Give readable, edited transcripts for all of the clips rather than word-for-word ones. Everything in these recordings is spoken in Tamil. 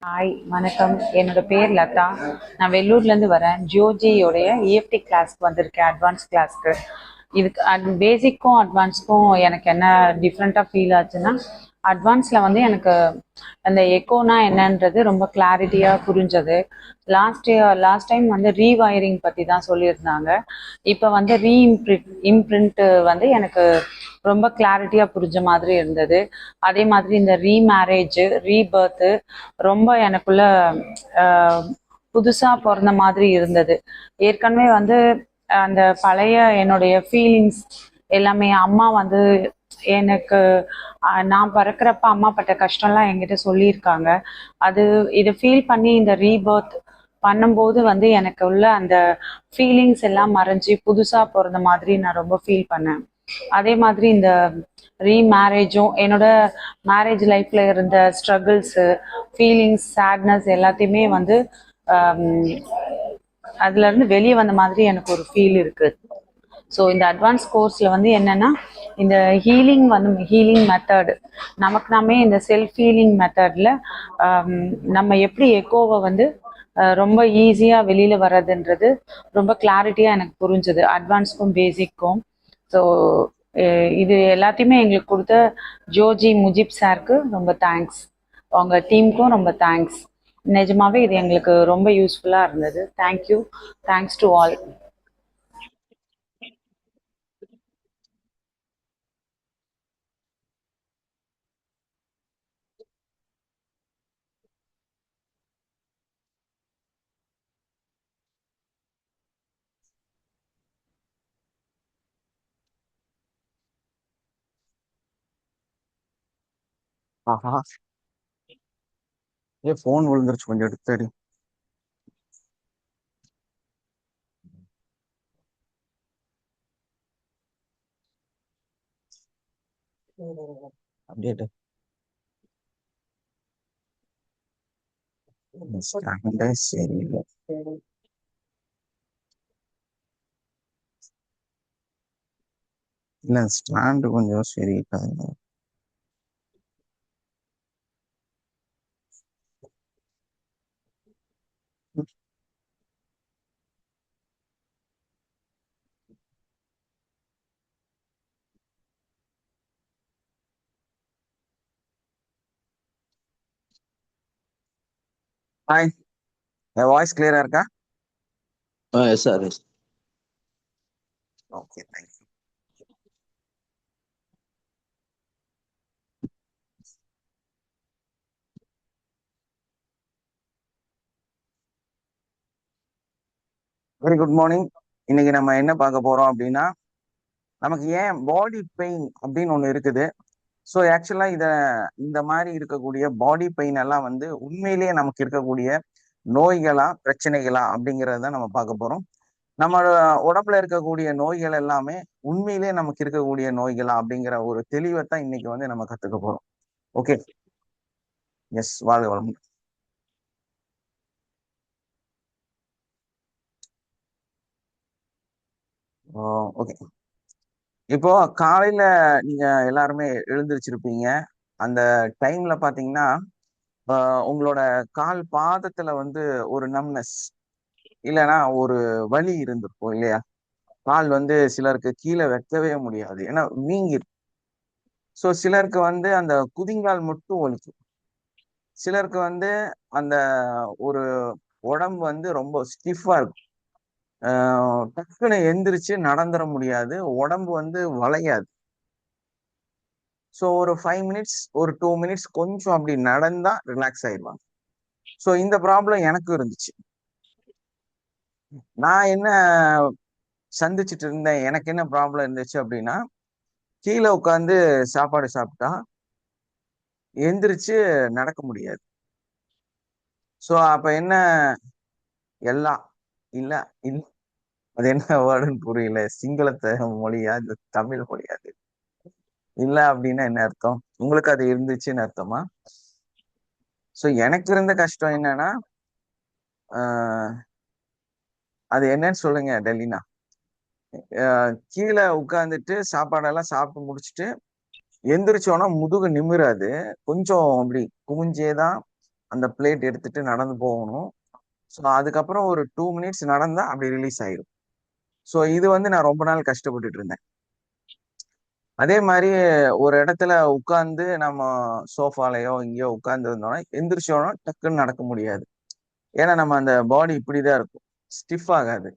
ஹாய் வணக்கம். என்னோட பேர் லதா. நான் வெள்ளூர்லேருந்து வரேன். ஜியோஜியோடைய இஎஃப்டி கிளாஸ்க்கு வந்திருக்கேன், அட்வான்ஸ் கிளாஸ்க்கு. இதுக்கு பேசிக்கும் அட்வான்ஸ்க்கும் எனக்கு என்ன டிஃப்ரெண்ட்டாக ஃபீல் ஆச்சுன்னா, அட்வான்ஸில் வந்து எனக்கு அந்த எக்கோனா என்னன்றது ரொம்ப கிளாரிட்டியாக புரிஞ்சது. லாஸ்ட் டைம் வந்து ரீவயரிங் பற்றி தான் சொல்லியிருந்தாங்க. இப்போ வந்து இம்ப்ரிண்ட் வந்து எனக்கு ரொம்ப கிளாரிட்டியாக புரிஞ்ச மாதிரி இருந்தது. அதே மாதிரி இந்த ரீமேரேஜ், ரீபர்த்து ரொம்ப எனக்குள்ள புதுசாக பிறந்த மாதிரி இருந்தது. ஏற்கனவே வந்து அந்த பழைய என்னுடைய ஃபீலிங்ஸ் எல்லாமே அம்மா வந்து எனக்கு நான் பிறக்கிறப்ப அம்மா பட்ட கஷ்டம்லாம் என்கிட்ட சொல்லியிருக்காங்க. இதை ஃபீல் பண்ணி இந்த ரீபர்த் பண்ணும்போது வந்து எனக்கு உள்ள அந்த ஃபீலிங்ஸ் எல்லாம் மறைஞ்சி புதுசாக பிறந்த மாதிரி நான் ரொம்ப ஃபீல் பண்ணேன். அதே மாதிரி இந்த ரீமேரேஜும் என்னோட மேரேஜ் லைஃப்ல இருந்த ஸ்ட்ரகிள்ஸு, ஃபீலிங்ஸ், சேட்னஸ் எல்லாத்தையுமே வந்து அதுல இருந்து வெளியே வந்த மாதிரி எனக்கு ஒரு ஃபீல் இருக்கு. ஸோ இந்த அட்வான்ஸ் கோர்ஸில் வந்து என்னென்னா, இந்த ஹீலிங் மெத்தடு நமக்கு நாமே இந்த செல்ஃப் ஹீலிங் மெத்தடில் நம்ம எப்படி எக்கோவை வந்து ரொம்ப ஈஸியாக வெளியில் வர்றதுன்றது ரொம்ப கிளாரிட்டியாக எனக்கு புரிஞ்சுது, அட்வான்ஸ்க்கும் பேசிக்கும். ஸோ இது எல்லாத்தையுமே எங்களுக்கு கொடுத்த ஜோஜி முஜிப் சாருக்கு ரொம்ப தேங்க்ஸ். அவங்க டீமுக்கும் ரொம்ப தேங்க்ஸ். நிஜமாவே இது எங்களுக்கு ரொம்ப யூஸ்ஃபுல்லாக இருந்தது. தேங்க்யூ. Thanks to all. ஆஹா. போன் விழுந்துருச்சு, கொஞ்சம் எடுத்தடி. அப்டேட் ஸ்டாண்டே சரியில்லை. இல்ல ஸ்டாண்டு கொஞ்சம் சரியில்லை. ஹாய், என் வாய்ஸ் கிளியரா இருக்கா? Yes sir, yes. Okay, thanks. Very good morning. இன்னைக்கு நம்ம என்ன பார்க்க போறோம் அப்படின்னா, நமக்கு ஏன் பாடி பெயின் அப்படின்னு ஒண்ணு இருக்குது. ஸோ ஆக்சுவலா இந்த மாதிரி இருக்கக்கூடிய பாடி பெயின் எல்லாம் வந்து உண்மையிலேயே நமக்கு இருக்கக்கூடிய நோய்களா, பிரச்சனைகளா அப்படிங்கறத நம்ம பார்க்க போறோம். நம்மளோட உடம்புல இருக்கக்கூடிய நோய்கள் எல்லாமே உண்மையிலேயே நமக்கு இருக்கக்கூடிய நோய்களா அப்படிங்கிற ஒரு தெளிவை தான் இன்னைக்கு வந்து நம்ம கத்துக்க போறோம். ஓகே, எஸ், வாழ்க வளமுடன். ஓகே, இப்போ காலையில நீங்க எல்லாருமே எழுந்திருச்சிருப்பீங்க. அந்த டைம்ல பாத்தீங்கன்னா உங்களோட கால் பாதத்துல வந்து ஒரு நம்னஸ் இல்லைன்னா ஒரு வலி இருந்திருக்கும் இல்லையா? கால் வந்து சிலருக்கு கீழே வைக்கவே முடியாது, ஏன்னா வீங்கி. ஸோ சிலருக்கு வந்து அந்த குதிங்கால் மட்டும் வலிக்கும். சிலருக்கு வந்து அந்த ஒரு உடம்பு வந்து ரொம்ப ஸ்டிஃபா இருக்கும். டக்குன்னு எந்திரிச்சு நடந்துட முடியாது, உடம்பு வந்து வளையாது. ஸோ ஒரு 5 மினிட்ஸ், ஒரு 2 மினிட்ஸ் கொஞ்சம் அப்படி நடந்தா ரிலாக்ஸ் ஆயிடுவாங்க. ஸோ இந்த ப்ராப்ளம் எனக்கும் இருந்துச்சு. நான் என்ன சந்திச்சுட்டு இருந்தேன், எனக்கு என்ன ப்ராப்ளம் இருந்துச்சு அப்படின்னா, கீழே உட்காந்து சாப்பாடு சாப்பிட்டா எந்திரிச்சு நடக்க முடியாது. ஸோ அப்ப என்ன, எல்லாம் இல்ல இல்ல அது என்ன வேர்டுன்னு புரியல, சிங்களத்தை மொழியா இந்த தமிழ் மொழியா? அது இல்ல அப்படின்னா என்ன அர்த்தம்? உங்களுக்கு அது இருந்துச்சுன்னு அர்த்தமா? ஸோ எனக்கு இருந்த கஷ்டம் என்னன்னா, அது என்னன்னு சொல்லுங்க டெல்லினா. கீழே உட்காந்துட்டு சாப்பாடெல்லாம் சாப்பிட்டு முடிச்சுட்டு எந்திரிச்சோன்னா முதுகு நிமிராது, கொஞ்சம் அப்படி குமிஞ்சேதான் அந்த பிளேட் எடுத்துட்டு நடந்து போகணும். ஸோ அதுக்கப்புறம் ஒரு 2 மினிட்ஸ் நடந்தா அப்படி ரிலீஸ் ஆயிடும். ஸோ இது வந்து நான் ரொம்ப நாள் கஷ்டப்பட்டுட்டு இருந்தேன். அதே மாதிரி ஒரு இடத்துல உட்கார்ந்து நம்ம சோஃபாலையோ இங்கேயோ உட்கார்ந்து இருந்தோம்னா எந்திரிச்சோன்னா டக்குன்னு நடக்க முடியாது. ஏன்னா நம்ம அந்த பாடி இப்படிதான் இருக்கும், ஸ்டிஃப் ஆகாது.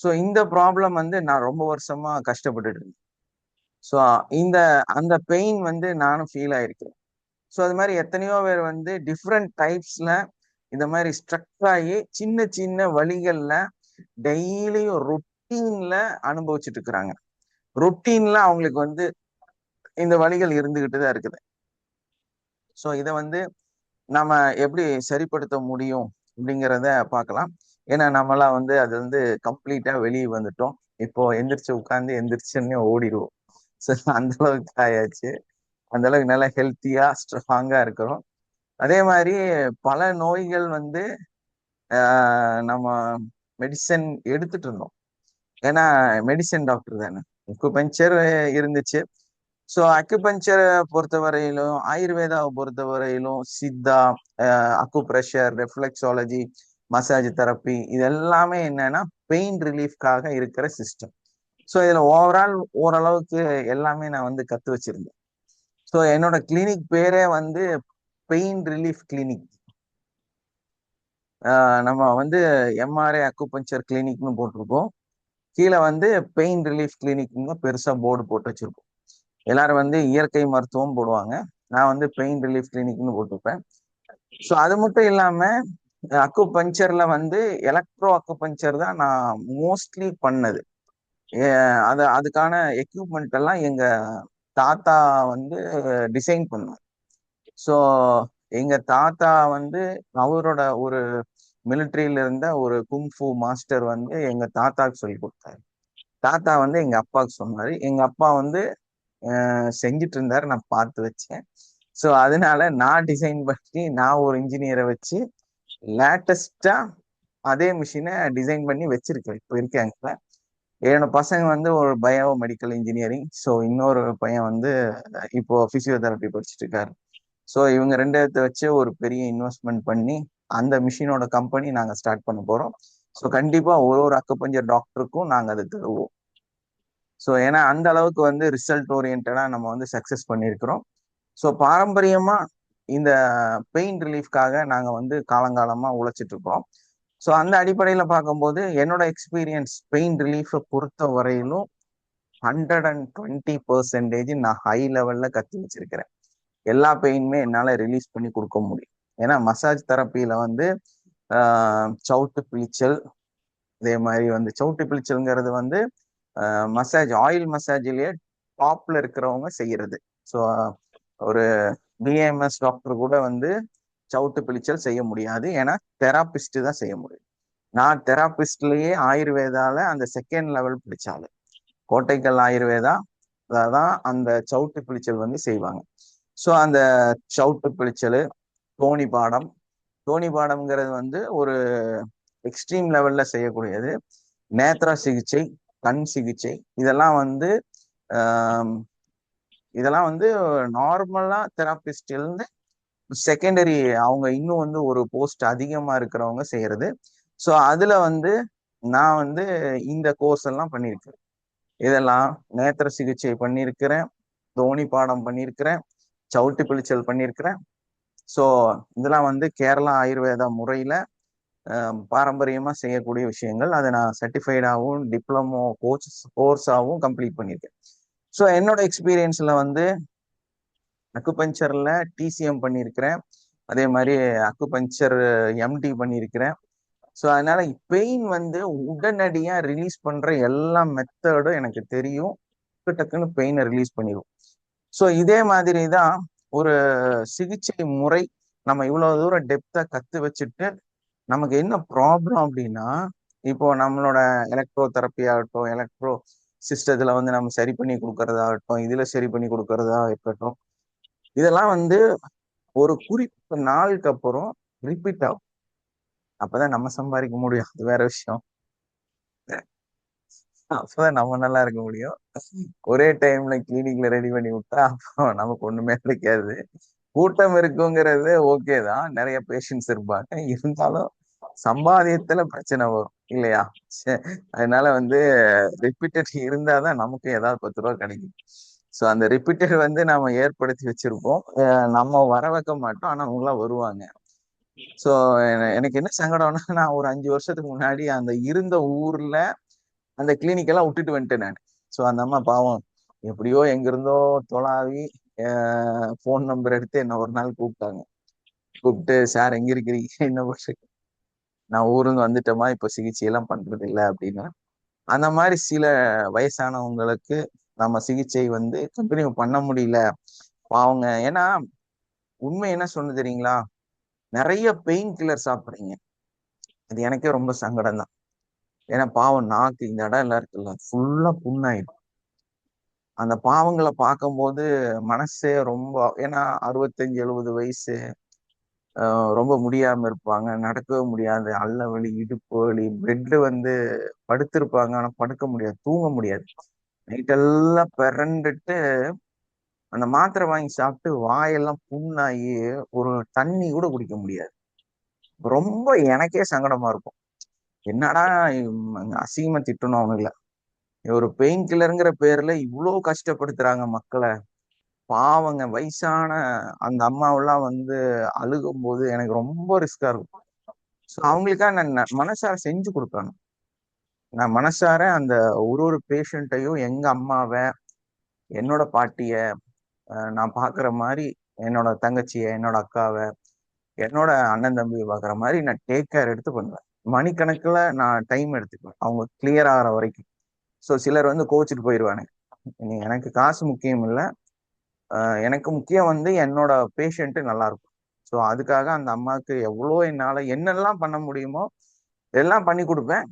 ஸோ இந்த ப்ராப்ளம் வந்து நான் ரொம்ப வருஷமா கஷ்டப்பட்டுட்டு இருந்தேன். ஸோ இந்த அந்த பெயின் வந்து நானும் ஃபீல் ஆயிருக்கேன். ஸோ அது மாதிரி எத்தனையோ பேர் வந்து டிஃப்ரெண்ட் டைப்ஸ்ல இந்த மாதிரி ஸ்ட்ரக் ஆகி சின்ன சின்ன வழிகள்ல டெய்லியும் ரொட்டீன்ல அனுபவிச்சுட்டு இருக்கிறாங்க. ரொட்டீன்ல அவங்களுக்கு வந்து இந்த வழிகள் இருந்துகிட்டு தான் இருக்குது. ஸோ இதை வந்து நம்ம எப்படி சரிப்படுத்த முடியும் அப்படிங்கிறத பார்க்கலாம். ஏன்னா நம்மளாம் வந்து அது வந்து கம்ப்ளீட்டா வெளியே வந்துட்டோம். இப்போ எந்திரிச்சு உட்காந்து எந்திரிச்சுன்னு ஓடிடுவோம். ஸோ அந்த அளவுக்கு ஆயாச்சு. அந்த அளவுக்கு நல்லா ஹெல்த்தியா ஸ்ட்ராங்கா இருக்கிறோம். அதே மாதிரி பல நோய்கள் வந்து நம்ம மெடிசன் எடுத்துட்டு இருந்தோம். ஏன்னா மெடிசன் டாக்டர் தானே. அக்குபஞ்சர் இருந்துச்சு. ஸோ அக்குபஞ்சரை பொறுத்தவரையிலும் ஆயுர்வேதாவை பொறுத்தவரையிலும் Siddha, acupressure, reflexology, massage therapy இது எல்லாமே என்னன்னா பெயின் ரிலீஃப்காக இருக்கிற சிஸ்டம். ஸோ இதுல ஓவரால் ஓரளவுக்கு எல்லாமே நான் வந்து கத்து வச்சிருந்தேன். ஸோ என்னோட கிளினிக் பேரே வந்து பெயின் ரிலீஃப் கிளினிக். நம்ம வந்து எம்ஆர்ஐ அக்குபஞ்சர் கிளினிக்னு போட்டிருக்கோம். கீழே வந்து பெயின் ரிலீஃப் கிளினிக்னு பெருசா போர்டு போட்டு வச்சிருக்கோம். எல்லாரும் வந்து இயற்கை மருத்துவம் போடுவாங்க, நான் வந்து பெயின் ரிலீஃப் கிளினிக்னு போட்டிருப்பேன். ஸோ அது மட்டும் இல்லாம அக்குபஞ்சர்ல வந்து எலக்ட்ரோ அக்குபஞ்சர் தான் நான் மோஸ்ட்லி பண்ணது. அதுக்கான எக்யூப்மெண்ட் எல்லாம் எங்க தாத்தா வந்து டிசைன் பண்ணுவார். ஸோ எங்க தாத்தா வந்து அவரோட ஒரு மிலிட்ரியில இருந்த ஒரு குங்ஃபு மாஸ்டர் வந்து எங்க தாத்தாவுக்கு சொல்லி கொடுத்தாரு. தாத்தா வந்து எங்க அப்பாவுக்கு சொன்னாரு. எங்க அப்பா வந்து செஞ்சுட்டு இருந்தாரு, நான் பார்த்து வச்சேன். ஸோ அதனால நான் டிசைன் பண்ணி நான் ஒரு இன்ஜினியரை வச்சு லேட்டஸ்டா அதே மிஷினை டிசைன் பண்ணி வச்சிருக்கேன். இப்போ இருக்காங்க. என்னோட பசங்க வந்து ஒரு பயோ மெடிக்கல் இன்ஜினியரிங், ஸோ இன்னொரு பையன் வந்து இப்போ பிசியோதெரப்பி படிச்சுட்டு இருக்காரு. ஸோ இவங்க ரெண்டு இடத்த வச்சு ஒரு பெரிய இன்வெஸ்ட்மெண்ட் பண்ணி அந்த மிஷினோட கம்பெனி நாங்கள் ஸ்டார்ட் பண்ண போறோம். ஸோ கண்டிப்பா ஒரு அக்குபஞ்சர் டாக்டருக்கும் நாங்கள் அதை தருவோம். ஸோ ஏன்னா அந்த அளவுக்கு வந்து ரிசல்ட் ஓரியன்டா நம்ம வந்து சக்சஸ் பண்ணியிருக்கிறோம். ஸோ பாரம்பரியமா இந்த பெயின் ரிலீஃப்காக நாங்கள் வந்து காலங்காலமா உழைச்சிட்டு இருக்கோம். ஸோ அந்த அடிப்படையில் பார்க்கும்போது என்னோட எக்ஸ்பீரியன்ஸ் பெயின் ரிலீஃபை பொறுத்த வரையிலும் 120% நான் ஹை லெவல்ல கத்தி வச்சிருக்கிறேன். எல்லா பெயினுமே என்னால் ரிலீஸ் பண்ணி கொடுக்க முடியும். ஏன்னா மசாஜ் தெரப்பியில வந்து சவுட்டு பிழிச்சல், அதே மாதிரி வந்து சவுட்டு பிழிச்சல்ங்கிறது வந்து மசாஜ் ஆயில் மசாஜ்லயே டாப்ல இருக்கிறவங்க செய்யறது. ஸோ ஒரு பிஏஎம்எஸ் டாக்டர் கூட வந்து சவுட்டு பிழிச்சல் செய்ய முடியாது, ஏன்னா தெராபிஸ்ட் தான் செய்ய முடியும். நான் தெராபிஸ்ட்லயே ஆயுர்வேதால அந்த செகண்ட் லெவல் பிடிச்சாலு கோட்டைக்கல் ஆயுர்வேதா தான் அந்த சவுட்டு பிழிச்சல் வந்து செய்வாங்க. ஸோ அந்த சவுட்டு பிழிச்சல், தோணி பாடம், தோணி பாடம்ங்கிறது வந்து ஒரு எக்ஸ்ட்ரீம் லெவல்ல செய்யக்கூடியது. நேத்ரா சிகிச்சை, கண் சிகிச்சை, இதெல்லாம் வந்து நார்மலா தெராபிஸ்ட் இருந்து செகண்டரி அவங்க இன்னும் வந்து ஒரு போஸ்ட் அதிகமா இருக்கிறவங்க செய்யறது. ஸோ அதுல வந்து நான் வந்து இந்த கோர்ஸ் எல்லாம் பண்ணியிருக்கேன். இதெல்லாம் நேத்திர சிகிச்சை பண்ணியிருக்கிறேன், தோணி பாடம் பண்ணியிருக்கிறேன், சவுட்டு பிழிச்சல் பண்ணியிருக்கிறேன். ஸோ இதெல்லாம் வந்து கேரளா ஆயுர்வேதா முறையில பாரம்பரியமா செய்யக்கூடிய விஷயங்கள். அதை நான் சர்டிஃபைடாகவும் டிப்ளமோ கோர்ஸாகவும் கம்ப்ளீட் பண்ணியிருக்கேன். ஸோ என்னோட எக்ஸ்பீரியன்ஸ்ல வந்து அக்குபஞ்சர்ல டிசிஎம் பண்ணியிருக்கிறேன், அதே மாதிரி அக்குபஞ்சர் எம்டி பண்ணியிருக்கிறேன். ஸோ அதனால பெயின் வந்து உடனடியா ரிலீஸ் பண்ற எல்லா மெத்தடும் எனக்கு தெரியும். டக்குன்னு பெயினை ரிலீஸ் பண்ணிடும். ஸோ இதே மாதிரி தான் ஒரு சிகிச்சை முறை. நம்ம இவ்வளவு தூரம் டெப்தா கத்து வச்சுட்டு நமக்கு என்ன ப்ராப்ளம் அப்படின்னா, இப்போ நம்மளோட எலக்ட்ரோ தெரப்பி ஆகட்டும், எலக்ட்ரோ சிஸ்டத்துல வந்து நம்ம சரி பண்ணி கொடுக்கறதாகட்டும், இதுல சரி பண்ணி கொடுக்கறதா இருக்கட்டும், இதெல்லாம் வந்து ஒரு குறிப்பிட்ட நாளுக்கு அப்புறம் ரிப்பீட் ஆகும். அப்பதான் நம்ம சம்பாதிக்க முடியும், அது வேற விஷயம். அப்பதான் நம்ம நல்லா இருக்க முடியும். ஒரே டைம்ல கிளினிக்ல ரெடி பண்ணி விட்டா அப்போ நமக்கு ஒண்ணுமே கிடைக்காது. கூட்டம் இருக்குங்கிறது ஓகே தான், நிறைய பேஷண்ட்ஸ் இருப்பாங்க, இருந்தாலும் சம்பாதியத்துல பிரச்சனை வரும் இல்லையா? அதனால வந்து ரிப்பீட்டட் இருந்தாதான் நமக்கு ஏதாவது 10 ரூபா கிடைக்கும். ஸோ அந்த ரிப்பீட்டட் வந்து நம்ம ஏற்படுத்தி வச்சிருப்போம், நம்ம வர வைக்க மாட்டோம், ஆனா அவங்களாம் வருவாங்க. ஸோ எனக்கு என்ன சங்கடம்னா, நான் ஒரு 5 வருஷத்துக்கு முன்னாடி அந்த இருந்த ஊர்ல அந்த கிளினிக் எல்லாம் விட்டுட்டு வந்துட்டேன் நான். ஸோ அந்த அம்மா பாவம் எப்படியோ எங்கிருந்தோ தொலாவி ஃபோன் நம்பர் எடுத்து என்ன ஒரு நாள் கூப்பிட்டாங்க. கூப்பிட்டு, சார் எங்க இருக்கிறீங்க, என்ன பண்றீங்க? நான் ஊருந்து வந்துட்டோமா, இப்ப சிகிச்சை எல்லாம் பண்றது இல்லை அப்படின்னு. அந்த மாதிரி சில வயசானவங்களுக்கு நம்ம சிகிச்சை வந்து கண்டினியூ பண்ண முடியல பாவங்க. ஏன்னா உண்மை என்ன சொன்னு தெரியுங்களா, நிறைய பெயின் கில்லர் சாப்பிடுறீங்க, அது எனக்கே ரொம்ப சங்கடம் தான். ஏன்னா பாவம் நாக்கு இந்த இடம் எல்லாம் இருக்குல்ல ஃபுல்லா புண்ணாயிடும். அந்த பாவங்களை பார்க்கும்போது மனசே ரொம்ப, ஏன்னா 65 70 வயசு, ரொம்ப முடியாம இருப்பாங்க, நடக்கவே முடியாது, அல்ல வலி, இடுப்பு வலி, பெட்ல வந்து படுத்திருப்பாங்க, ஆனா படுக்க முடியாது, தூங்க முடியாது, நைட் எல்லாம் பிறண்டுட்டு அந்த மாத்திரை வாங்கி சாப்பிட்டு வாயெல்லாம் புண்ணாகி ஒரு தண்ணி கூட குடிக்க முடியாது. ரொம்ப எனக்கே சங்கடமா இருக்கும். என்னடா அசிங்கமா திட்டணும் அவனுங்கள, ஒரு பெயின் கில்லருங்கிற பேர்ல இவ்வளவு கஷ்டப்படுத்துறாங்க மக்களை. பாவங்க வயசான அந்த அம்மாவெல்லாம் வந்து அழுகும் போது எனக்கு ரொம்ப ரிஸ்கா இருக்கும். ஸோ அவங்களுக்காக நான் மனசார செஞ்சு கொடுப்பேன். நான் மனசார அந்த ஒரு பேஷண்ட்டையும், எங்க அம்மாவை, என்னோட பாட்டிய நான் பாக்குற மாதிரி, என்னோட தங்கச்சிய, என்னோட அக்காவை, என்னோட அண்ணன் தம்பியை பாக்குற மாதிரி நான் டேக் கேர் எடுத்து பண்ணுவேன். மணிக்கணக்குல நான் டைம் எடுத்துக்குவேன் அவங்க கிளியர் ஆகிற வரைக்கும். ஸோ சிலர் வந்து கோச்சிட்டு போயிடுவானுங்க, எனக்கு காசு முக்கியம் இல்லை, எனக்கு முக்கியம் வந்து என்னோட பேஷண்ட் நல்லா இருக்கும். ஸோ அதுக்காக அந்த அம்மாவுக்கு எவ்வளோ என்னால என்னெல்லாம் பண்ண முடியுமோ எல்லாம் பண்ணி கொடுப்பேன்.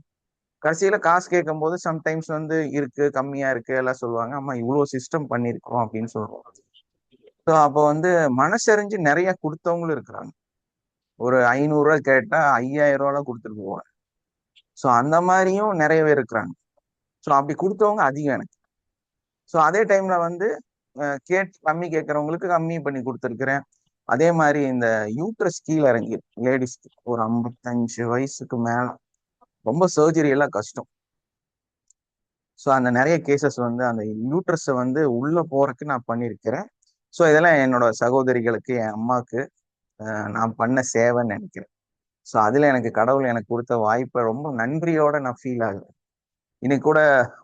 கடைசியில காசு கேட்கும் போது சம்டைம்ஸ் வந்து இருக்கு, கம்மியா இருக்கு எல்லாம் சொல்லுவாங்க, அம்மா இவ்வளவு சிஸ்டம் பண்ணிருக்கோம் அப்படின்னு சொல்லுவோம். ஸோ அப்போ வந்து மனசறிஞ்சு நிறைய கொடுத்தவங்களும் இருக்கிறாங்க. ஒரு 500 ரூபா கேட்டா 5000 ரூபா கொடுத்துட்டு போவாங்க. ஸோ அந்த மாதிரியும் நிறைய பேர் இருக்கிறாங்க. ஸோ அப்படி கொடுத்தவங்க அதிகம் எனக்கு. ஸோ அதே டைம்ல வந்து கம்மி கேட்கறவங்களுக்கு கம்மி பண்ணி கொடுத்துருக்கிறேன். அதே மாதிரி இந்த யூட்ரஸ் கீழே இறங்கி லேடிஸ்க்கு ஒரு 55 வயசுக்கு மேல ரொம்ப சர்ஜரி எல்லாம் கஷ்டம். ஸோ அந்த நிறைய கேசஸ் வந்து அந்த யூட்ரஸை வந்து உள்ள போறதுக்கு நான் பண்ணியிருக்கிறேன். ஸோ இதெல்லாம் என்னோட சகோதரிகளுக்கு, என் அம்மாவுக்கு நான் பண்ண சேவைன்னு நினைக்கிறேன். ஸோ அதுல எனக்கு கடவுள் எனக்கு கொடுத்த வாய்ப்பை ரொம்ப நன்றியோட நான் ஃபீல் ஆகுறேன். இன்னைக்கு கூட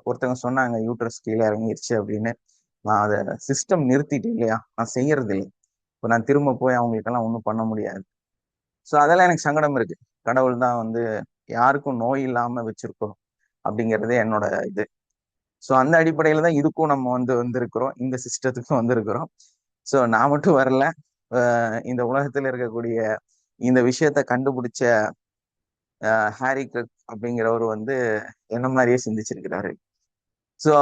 ஒருத்தவங்க சொன்னாங்க யூட்ரஸ் கீழே இறங்கிருச்சு அப்படின்னு. நான் அதை சிஸ்டம் நிறுத்திட்டேன் இல்லையா, நான் செய்யறது இல்லை. இப்போ நான் திரும்ப போய் அவங்களுக்கெல்லாம் ஒன்றும் பண்ண முடியாது. ஸோ அதெல்லாம் எனக்கு சங்கடம் இருக்கு. கடவுள் தான் வந்து யாருக்கும் நோய் இல்லாம வச்சிருக்கணும் அப்படிங்கிறதே என்னோட இது. ஸோ அந்த அடிப்படையில தான் இதுக்கும் நம்ம வந்து வந்திருக்கிறோம், இந்த சிஸ்டத்துக்கும் வந்திருக்கிறோம். ஸோ நான் மட்டும் வரல, இந்த உலகத்துல இருக்கக்கூடிய இந்த விஷயத்த கண்டுபிடிச்ச ஹாரி கிரக் அப்படிங்கிறவர் வந்து என்ன மாதிரியே சிந்திச்சிருக்கிறாரு. ஸோ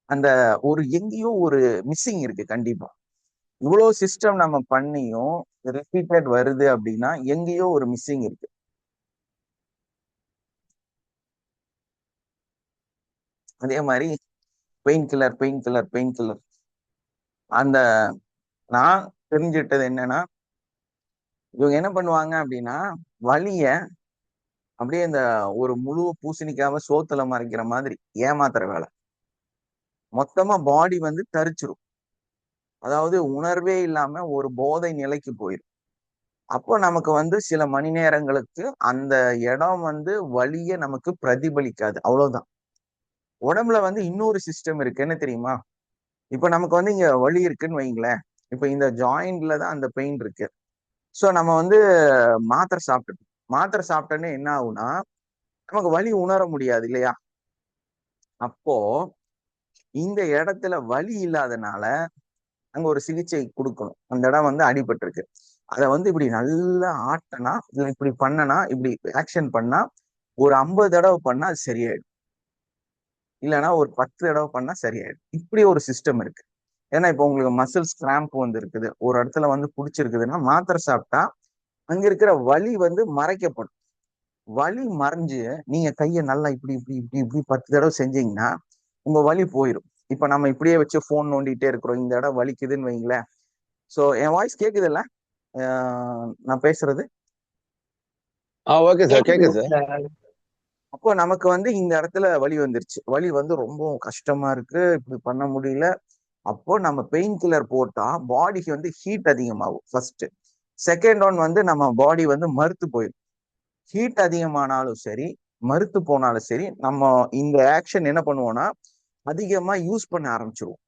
அந்த ஒரு எங்கேயோ ஒரு மிஸ்ஸிங் இருக்கு கண்டிப்பா. இவ்வளவு சிஸ்டம் நம்ம பண்ணியும் ரிப்பீட்டட் வருது அப்படின்னா எங்கேயோ ஒரு மிஸ்ஸிங் இருக்கு. அதே மாதிரி pain killer, pain killer, pain killer, அந்த நான் தெரிஞ்சிட்டது என்னன்னா, இவங்க என்ன பண்ணுவாங்க அப்படின்னா வலிய அப்படியே இந்த ஒரு முழு பூசணிக்காம சோத்துல மறைக்கிற மாதிரி ஏமாத்துற வேலை. மொத்தமா பாடி வந்து தரிச்சிரும், அதாவது உணர்வே இல்லாம ஒரு போதை நிலைக்கு போயிடும். அப்போ நமக்கு வந்து சில மணி நேரங்களுக்கு அந்த இடம் வந்து வலிய நமக்கு பிரதிபலிக்காது, அவ்வளவுதான். உடம்புல வந்து இன்னொரு சிஸ்டம் இருக்கு, என்ன தெரியுமா? இப்ப நமக்கு வந்து இங்க வலி இருக்குன்னு வைங்களேன், இப்ப இந்த ஜாயிண்ட்ல தான் அந்த பெயின் இருக்கு. ஸோ நம்ம வந்து மாத்திரை சாப்பிட்டு மாத்திரை சாப்பிட்டோன்னே என்ன ஆகும்னா நமக்கு வலி உணர முடியாது இல்லையா? அப்போ இந்த இடத்துல வலி இல்லாதனால அங்க ஒரு சிகிச்சை கொடுக்கணும். அந்த இடம் வந்து அடிபட்டிருக்கு, அதை வந்து இப்படி நல்லா ஆட்டனா, இல்லை இப்படி பண்ணனா, இப்படி ஆக்ஷன் பண்ணா ஒரு 50 தடவை பண்ணா அது சரியாயிடும், இல்லைன்னா ஒரு 10 தடவை பண்ணா சரியாயிடும். இப்படி ஒரு சிஸ்டம் இருக்கு. ஏன்னா இப்போ உங்களுக்கு மசில்ஸ் கிராம்ப் வந்து இருக்குது, ஒரு இடத்துல வந்து பிடிச்சிருக்குதுன்னா மாத்திரை சாப்பிட்டா அங்க இருக்கிற வலி வந்து மறைக்கப்படும். வலி மறைஞ்சு நீங்க கையை நல்லா இப்படி இப்படி இப்படி இப்படி 10 தடவை செஞ்சீங்கன்னா உங்க வலி போயிடும். இப்ப நம்ம இப்படியே வச்சு போன் நோண்டிட்டே இருக்கிறோம், இந்த இடம் வலிக்குதுன்னு வைங்களேன், ஸோ என் வாய்ஸ் கேக்குது இல்ல நான் பேசுறது? ஓகே சார், கேக்குது சார். அப்போ நமக்கு வந்து இந்த இடத்துல வலி வந்துருச்சு, வலி வந்து ரொம்ப கஷ்டமா இருக்கு, இப்படி பண்ண முடியல. அப்போ நம்ம பெயின் கில்லர் போட்டா பாடிக்கு வந்து ஹீட் அதிகமாகும் ஃபர்ஸ்ட். செகண்ட் ஒன் வந்து நம்ம பாடி வந்து மறுத்து போயிடும். ஹீட் அதிகமானாலும் சரி, மறுத்து போனாலும் சரி, நம்ம இந்த ஆக்ஷன் என்ன பண்ணுவோம்னா அதிகமா யூஸ் பண்ண ஆரம்பிச்சிருவோம்.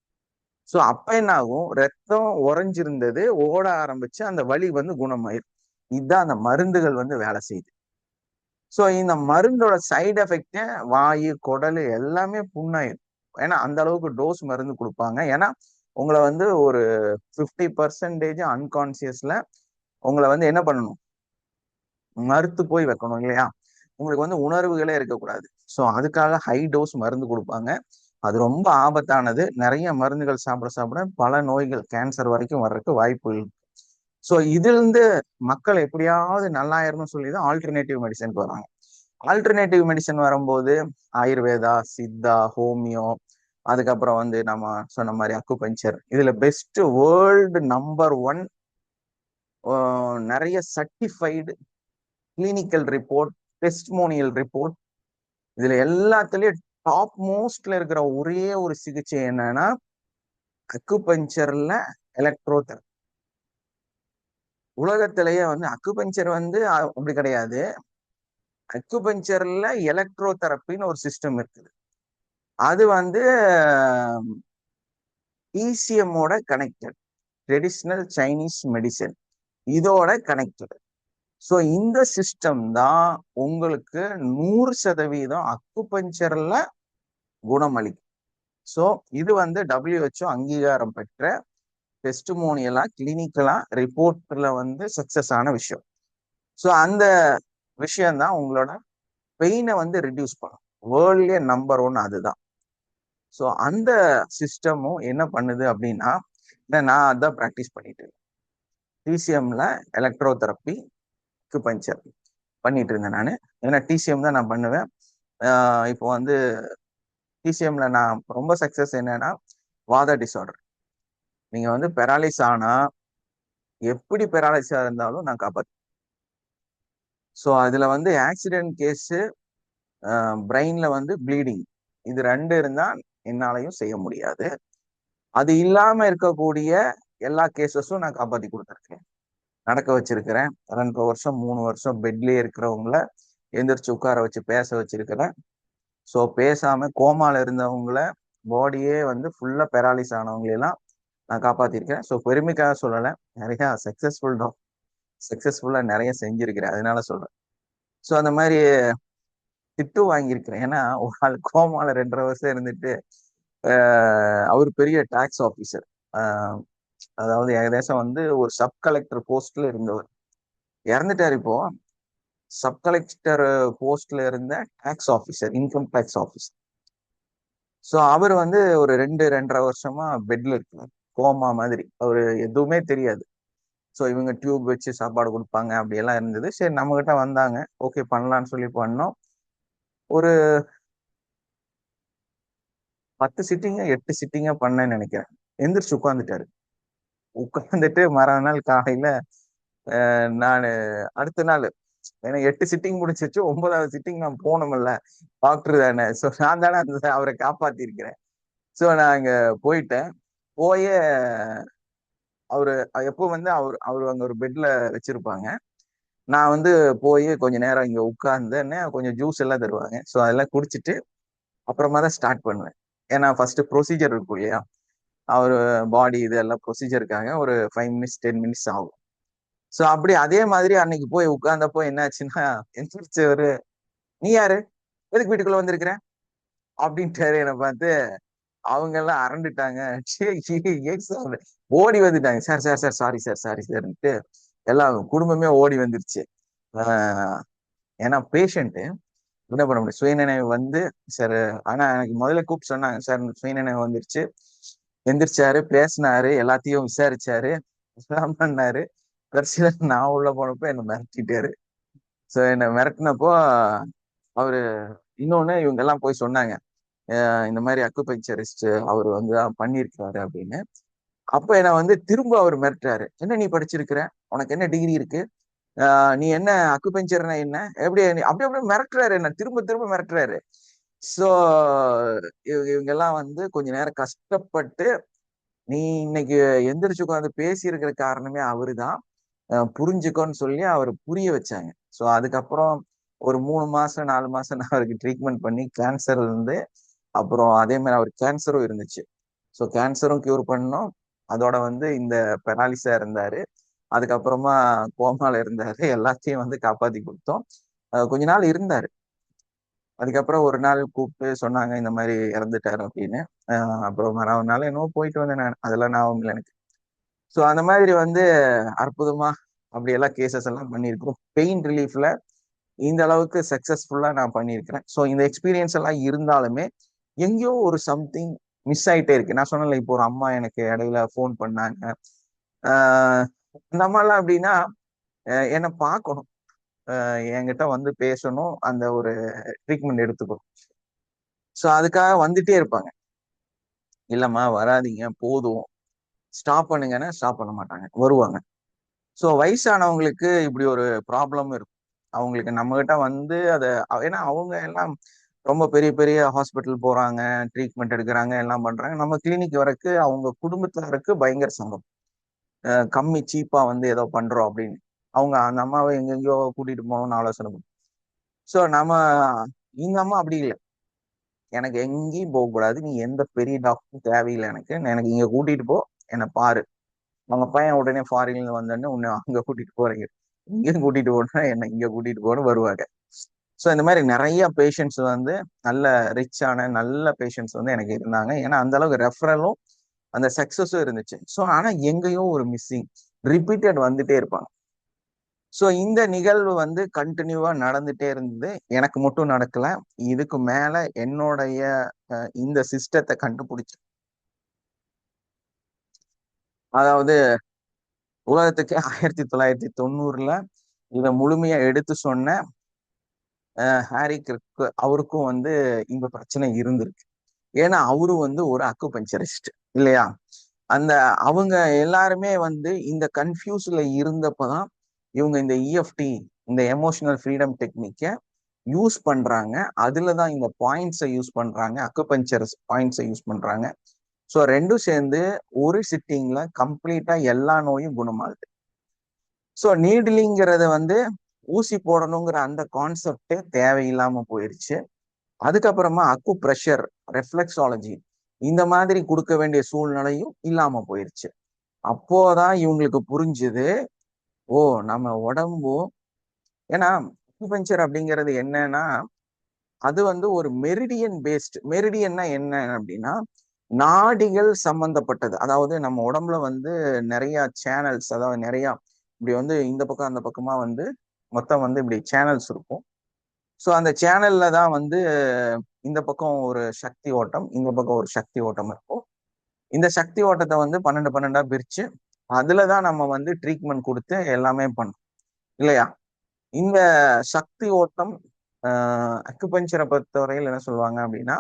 ஸோ அப்ப என்ன ஆகும், ரத்தம் உறைஞ்சிருந்தது ஓட ஆரம்பிச்சு அந்த வலி வந்து குணமாயிரும். இதுதான் அந்த மருந்துகள் வந்து வேலை செய்யுது. ஸோ இந்த மருந்தோட சைடு எஃபெக்ட் வாயு, குடல் எல்லாமே புண்ணாயிரும். ஏன்னா அந்த அளவுக்கு டோஸ் மருந்து கொடுப்பாங்க. ஏன்னா உங்களை வந்து ஒரு 50% அன்கான்சியஸ்ல உங்களை வந்து என்ன பண்ணணும், மறுத்து போய் வைக்கணும் இல்லையா? உங்களுக்கு வந்து உணர்வுகளே இருக்கக்கூடாது. ஸோ அதுக்காக ஹை டோஸ் மருந்து கொடுப்பாங்க. அது ரொம்ப ஆபத்தானது. நிறைய மருந்துகள் சாப்பிட சாப்பிட பல நோய்கள், கேன்சர் வரைக்கும் வர்றதுக்கு வாய்ப்பு இருக்கு. ஸோ இதுல இருந்து மக்கள் எப்படியாவது நல்லாயிரணும்னு சொல்லி தான் ஆல்டர்னேட்டிவ் மெடிசனுக்கு வராங்க. ஆல்டர்னேட்டிவ் மெடிசன் வரும்போது ஆயுர்வேதா, சித்தா, ஹோமியோ, அதுக்கப்புறம் வந்து நம்ம சொன்ன மாதிரி அக்குபஞ்சர், இதுல பெஸ்ட் வேர்ல்டு நம்பர் 1 நிறைய சர்டிஃபைடு கிளினிக்கல் ரிப்போர்ட், டெஸ்ட்மோனியல் ரிப்போர்ட், இதுல எல்லாத்துலயும் டாப் மோஸ்ட்ல இருக்கிற ஒரே ஒரு சிகிச்சை என்னன்னா அக்குபஞ்சர்ல எலக்ட்ரோதெரபி. உலகத்திலேயே வந்து அக்குபஞ்சர் வந்து அப்படி கிடையாது. அக்குபஞ்சர்ல எலக்ட்ரோதெரப்பின்னு ஒரு சிஸ்டம் இருக்குது. அது வந்து டிசிஎம்மோட கனெக்டட், ட்ரெடிஷ்னல் சைனீஸ் மெடிசன், இதோட கனெக்டட். ஸோ இந்த சிஸ்டம் தான் உங்களுக்கு 100% அக்குபஞ்சர்ல குணமளிக்கும். ஸோ இது வந்து WHO அங்கீகாரம் பெற்ற டெஸ்டிமோனியலா, கிளினிக்கலா, ரிப்போர்ட்ல வந்து சக்சஸ் ஆன விஷயம். ஸோ அந்த விஷயம் தான் உங்களோட பெயினை வந்து ரிடியூஸ் பண்ணும். வேர்ல்ட்லயே நம்பர் 1 அதுதான். ஸோ அந்த சிஸ்டமும் என்ன பண்ணுது அப்படின்னா, நான் அதான் ப்ராக்டிஸ் பண்ணிட்டு இருக்கேன். டிசிஎம்ல எலக்ட்ரோதெரப்பி, அக்குபஞ்சர் பண்ணிட்டு இருந்தேன் நான். ஏன்னா டிசிஎம் தான் நான் பண்ணுவேன். இப்போ வந்து டிசிஎம்ல நான் ரொம்ப சக்சஸ் என்னன்னா வாத டிசார்டர். நீங்க வந்து பெராலிஸ் ஆனா எப்படி பெராலிஸா இருந்தாலும் நான் காப்பாற்றேன். ஸோ அதுல வந்து ஆக்சிடென்ட் கேஸு, பிரெயின்ல வந்து ப்ளீடிங், இது 2 இருந்தா என்னாலையும் செய்ய முடியாது. அது இல்லாம இருக்கக்கூடிய எல்லா கேசஸும் நான் காப்பாத்தி கொடுத்துருக்கேன், நடக்க வச்சிருக்கிறேன். 2 வருஷம் 3 வருஷம் பெட்லயே இருக்கிறவங்கள எந்திரிச்சு உட்கார வச்சு பேச வச்சிருக்கிறேன். ஸோ பேசாம கோமால இருந்தவங்கள, பாடியே வந்து ஃபுல்லா பெராலிஸ் ஆனவங்களெல்லாம் நான் காப்பாத்திருக்கேன். ஸோ பெருமைக்காக சொல்லலை, நிறைய சக்சஸ்ஃபுல்லா நிறைய செஞ்சிருக்கிறேன், அதனால சொல்றேன். ஸோ அந்த மாதிரி திட்டு வாங்கியிருக்கிறேன். ஏன்னா ஒரு ஆள் கோமால 2.5 வருஷம் இருந்துட்டு, அவர் பெரிய டாக்ஸ் ஆபீசர், அதாவது ஏகദേശம் வந்து ஒரு சப் கலெக்டர் போஸ்ட்ல இருந்தவர், இறந்துட்டார். இப்போ சப் கலெக்டர் போஸ்ட்ல இருந்த tax officer, income tax officer. So அவர் வந்து ஒரு 2.5 வருஷமா பெட்ல இருக்கிறார், கோமா மாதிரி. அவரு எதுவுமே தெரியாது. ஸோ இவங்க டியூப் வச்சு சாப்பாடு கொடுப்பாங்க, அப்படியெல்லாம் இருந்தது. சரி நம்ம கிட்ட வந்தாங்க, ஓகே பண்ணலான்னு சொல்லி பண்ணோம். ஒரு 10 சிட்டிங்க 8 சிட்டிங்க பண்ணேன்னு நினைக்கிறேன். எந்திரிச்சு உட்காந்துட்டாரு. உட்காந்துட்டு மறுநாள் காலையில நான் அடுத்த நாள், ஏன்னா 8 சிட்டிங் முடிச்சிருச்சு, 9வது சிட்டிங் நான் போனோம்ல, டாக்டர் தானே, ஸோ நான் தானே அந்த அவரை காப்பாத்திருக்கிறேன். ஸோ நான் அங்க போயிட்டேன். போய் அவரு எப்போ வந்து அவரு அங்க ஒரு பெட்ல வச்சிருப்பாங்க. நான் வந்து போய் கொஞ்ச நேரம் இங்க உட்கார்ந்தேன்னு, கொஞ்சம் ஜூஸ் எல்லாம் தருவாங்க. ஸோ அதெல்லாம் குடிச்சிட்டு அப்புறமா தான் ஸ்டார்ட் பண்ணுவேன். ஏன்னா ஃபர்ஸ்ட் ப்ரொசீஜர் இருக்கும் இல்லையா, அவர் பாடி இதெல்லாம் ப்ரொசீஜருக்காக ஒரு 5 மினிட்ஸ் 10 மினிட்ஸ் ஆகும். ஸோ அப்படி அதே மாதிரி அன்னைக்கு போய் உட்கார்ந்தப்போ என்ன ஆச்சுன்னா, எந்திரிச்சவரு, நீ யாரு, எதுக்கு வீட்டுக்குள்ள வந்திருக்கிற அப்படின்ட்டாரு. என்னை பார்த்து அவங்க எல்லாம் அரண்டுட்டாங்க. ஓடி வந்துட்டாங்க. Sir sir sir sorry sir sorry சார்ன்ட்டு எல்லாம் குடும்பமே ஓடி வந்துருச்சு. ஏன்னா பேஷண்ட் என்ன பண்ண முடியும், சுயநினைவு வந்து சார். ஆனா எனக்கு முதல்ல கூப்பிட்டு சொன்னாங்க, சார் சுயநினைவு வந்துருச்சு. எந்திரிச்சாரு, பேசினாரு, எல்லாத்தையும் விசாரிச்சாரு, எல்லாம் பண்ணாரு. கடைசியில நான் உள்ள போனப்போ என்ன மிரட்டிட்டாரு. ஸோ என்னை மிரட்டினப்போ அவரு இன்னொன்னு இவங்க எல்லாம் போய் சொன்னாங்க, இந்த மாதிரி அக்குபஞ்சரிஸ்ட் அவர் வந்து பண்ணியிருக்காரு அப்படின்னு. அப்ப என்ன வந்து திரும்ப அவர் மிரட்டுறாரு, என்ன நீ படிச்சிருக்கிற, உனக்கு என்ன டிகிரி இருக்கு, நீ என்ன அக்குபஞ்சர்னா என்ன, எப்படி அப்படி அப்படியே மிரட்டுறாரு, என்ன திரும்ப திரும்ப மிரட்டுறாரு. சோ இவங்க எல்லாம் வந்து கொஞ்ச நேரம் கஷ்டப்பட்டு, நீ இன்னைக்கு எந்திரிச்சு உட்காந்து பேசி இருக்கிற காரணமே அவருதான், புரிஞ்சுக்கோன்னு சொல்லி அவர் புரிய வச்சாங்க. சோ அதுக்கப்புறம் ஒரு 3 மாசம் 4 மாசம் நான் அவருக்கு ட்ரீட்மெண்ட் பண்ணி கேன்சர்ல இருந்து, அப்புறம் அதே மாதிரி அவருக்கு கேன்சரும் இருந்துச்சு. ஸோ கேன்சரும் கியூர் பண்ணோம். அதோட வந்து இந்த பெராலிஸா இருந்தாரு. அதுக்கப்புறமா கோமால இருந்தாரு. எல்லாத்தையும் வந்து காப்பாத்தி கொடுத்தோம். கொஞ்ச நாள் இருந்தாரு. அதுக்கப்புறம் ஒரு நாள் கூப்பிட்டு சொன்னாங்க இந்த மாதிரி இறந்துட்டாரு அப்படின்னு. அப்புறம் மறாவது நாள் என்னவோ போயிட்டு வந்தேன் நான். அதெல்லாம் ஞாபகம் இல்லை எனக்கு. ஸோ அந்த மாதிரி வந்து அற்புதமா அப்படியெல்லாம் கேசஸ் எல்லாம் பண்ணியிருக்கிறோம். பெயின் ரிலீஃப்ல இந்த அளவுக்கு சக்சஸ்ஃபுல்லா நான் பண்ணியிருக்கிறேன். ஸோ இந்த எக்ஸ்பீரியன்ஸ் எல்லாம் இருந்தாலுமே எங்கேயோ ஒரு சம்திங் மிஸ் ஆயிட்டே இருக்கு. நான் சொன்னேன்ல, இப்போ ஒரு அம்மா எனக்கு இடையில ஃபோன் பண்ணாங்க. ஆஹ் அந்த அம்மாலாம் அப்படின்னா என்னை பார்க்கணும், என்கிட்ட வந்து பேசணும், அந்த ஒரு ட்ரீட்மெண்ட் எடுத்துக்கணும். ஸோ அதுக்காக வந்துட்டே இருப்பாங்க. இல்லம்மா வராதீங்க போதும், ஸ்டாப் பண்ணுங்கன்னா ஸ்டாப் பண்ண மாட்டாங்க, வருவாங்க. ஸோ வயசானவங்களுக்கு இப்படி ஒரு ப்ராப்ளம் இருக்கும். அவங்களுக்கு நம்ம கிட்ட வந்து அதை, ஏன்னா அவங்க எல்லாம் ரொம்ப பெரிய பெரிய ஹாஸ்பிட்டல் போறாங்க, ட்ரீட்மெண்ட் எடுக்கிறாங்க, எல்லாம் பண்றாங்க. நம்ம கிளினிக் வரக்கு அவங்க குடும்பத்தினருக்கு பயங்கர சங்கம். கம்மி சீப்பா வந்து ஏதோ பண்றோம் அப்படின்னு அவங்க அந்த அம்மாவை எங்கெங்கயோ கூட்டிட்டு போகணும்னு ஆலோசனை பண்ணும். ஸோ நம்ம இந்த அம்மா அப்படி இல்லை, எனக்கு எங்கேயும் போகக்கூடாது, நீ எந்த பெரிய டாக்டரும் தேவையில்லை, எனக்கு எனக்கு இங்க கூட்டிட்டு போ, என்னை பாரு. அவங்க பையன் உடனே ஃபாரின்ல வந்தோடனே உன்னை அங்க கூட்டிட்டு போறீங்க, இங்கேயும் கூட்டிட்டு போனா என்ன இங்க கூட்டிட்டு போன்னு வருவாங்க. ஸோ இந்த மாதிரி நிறைய பேஷண்ட்ஸ் வந்து நல்ல ரிச்சான நல்ல பேஷண்ட்ஸ் வந்து எனக்கு இருந்தாங்க. ஏன்னா அந்த அளவுக்கு ரெஃபரலும் அந்த சக்சஸும் இருந்துச்சு. ஸோ ஆனா எங்கேயும் ஒரு மிஸ்ஸிங் ரிப்பீட்டட் வந்துட்டே இருப்பாங்க. ஸோ இந்த நிகழ்வு வந்து கண்டினியூவா நடந்துட்டே இருந்தது. எனக்கு மட்டும் நடக்கல, இதுக்கு மேல என்னுடைய இந்த சிஸ்டத்தை கண்டுபிடிச்சு, அதாவது உலகத்துக்கு 1990 இதை முழுமையா எடுத்து சொன்ன ஹாரி கிர்க், அவருக்கும் வந்து இந்த பிரச்சனை இருந்திருக்கு. ஏன்னா அவரும் வந்து ஒரு அக்குபஞ்சரிஸ்ட் இல்லையா. அந்த அவங்க எல்லாருமே வந்து இந்த கன்ஃபியூஸ்ல இருந்தப்பதான் இவங்க இந்த இஎஃப்டி, இந்த எமோஷனல் ஃப்ரீடம் டெக்னிக்கை யூஸ் பண்றாங்க. அதுலதான் இந்த பாயிண்ட்ஸை யூஸ் பண்றாங்க, அக்குபஞ்சர் பாயிண்ட்ஸை யூஸ் பண்றாங்க. ஸோ ரெண்டும் சேர்ந்து ஒரு சிட்டிங்ல கம்ப்ளீட்டா எல்லா நோயும் குணமாகுது. ஸோ நீடிலிங்கிறத வந்து ஊசி போடணுங்கிற அந்த கான்செப்டே தேவையில்லாம போயிருச்சு. அதுக்கப்புறமா அக்கு ப்ரெஷர், ரெஃப்ளெக்ஸாலஜி இந்த மாதிரி கொடுக்க வேண்டிய சூழ்நிலையும் இல்லாம போயிருச்சு. அப்போதான் இவங்களுக்கு புரிஞ்சுது, ஓ நம்ம உடம்பும், ஏன்னா அக்குபஞ்சர் அப்படிங்கிறது என்னன்னா அது வந்து ஒரு மெரிடியன் பேஸ்ட். மெரிடியன்னா என்ன அப்படின்னா நாடிகள் சம்பந்தப்பட்டது. அதாவது நம்ம உடம்புல வந்து நிறைய சேனல்ஸ், அதாவது நிறைய இப்படி வந்து இந்த பக்கம் அந்த பக்கமா வந்து மொத்தம் வந்து இப்படி சேனல்ஸ் இருக்கும். ஸோ அந்த சேனல்ல தான் வந்து இந்த பக்கம் ஒரு சக்தி ஓட்டம், இந்த பக்கம் ஒரு சக்தி ஓட்டம் இருக்கும். இந்த சக்தி ஓட்டத்தை வந்து 12 பிரிச்சு அதுலதான் நம்ம வந்து ட்ரீட்மெண்ட் கொடுத்து எல்லாமே பண்ணோம் இல்லையா. இந்த சக்தி ஓட்டம் அக்குபஞ்சரை பொறுத்தவரையில் என்ன சொல்லுவாங்க அப்படின்னா,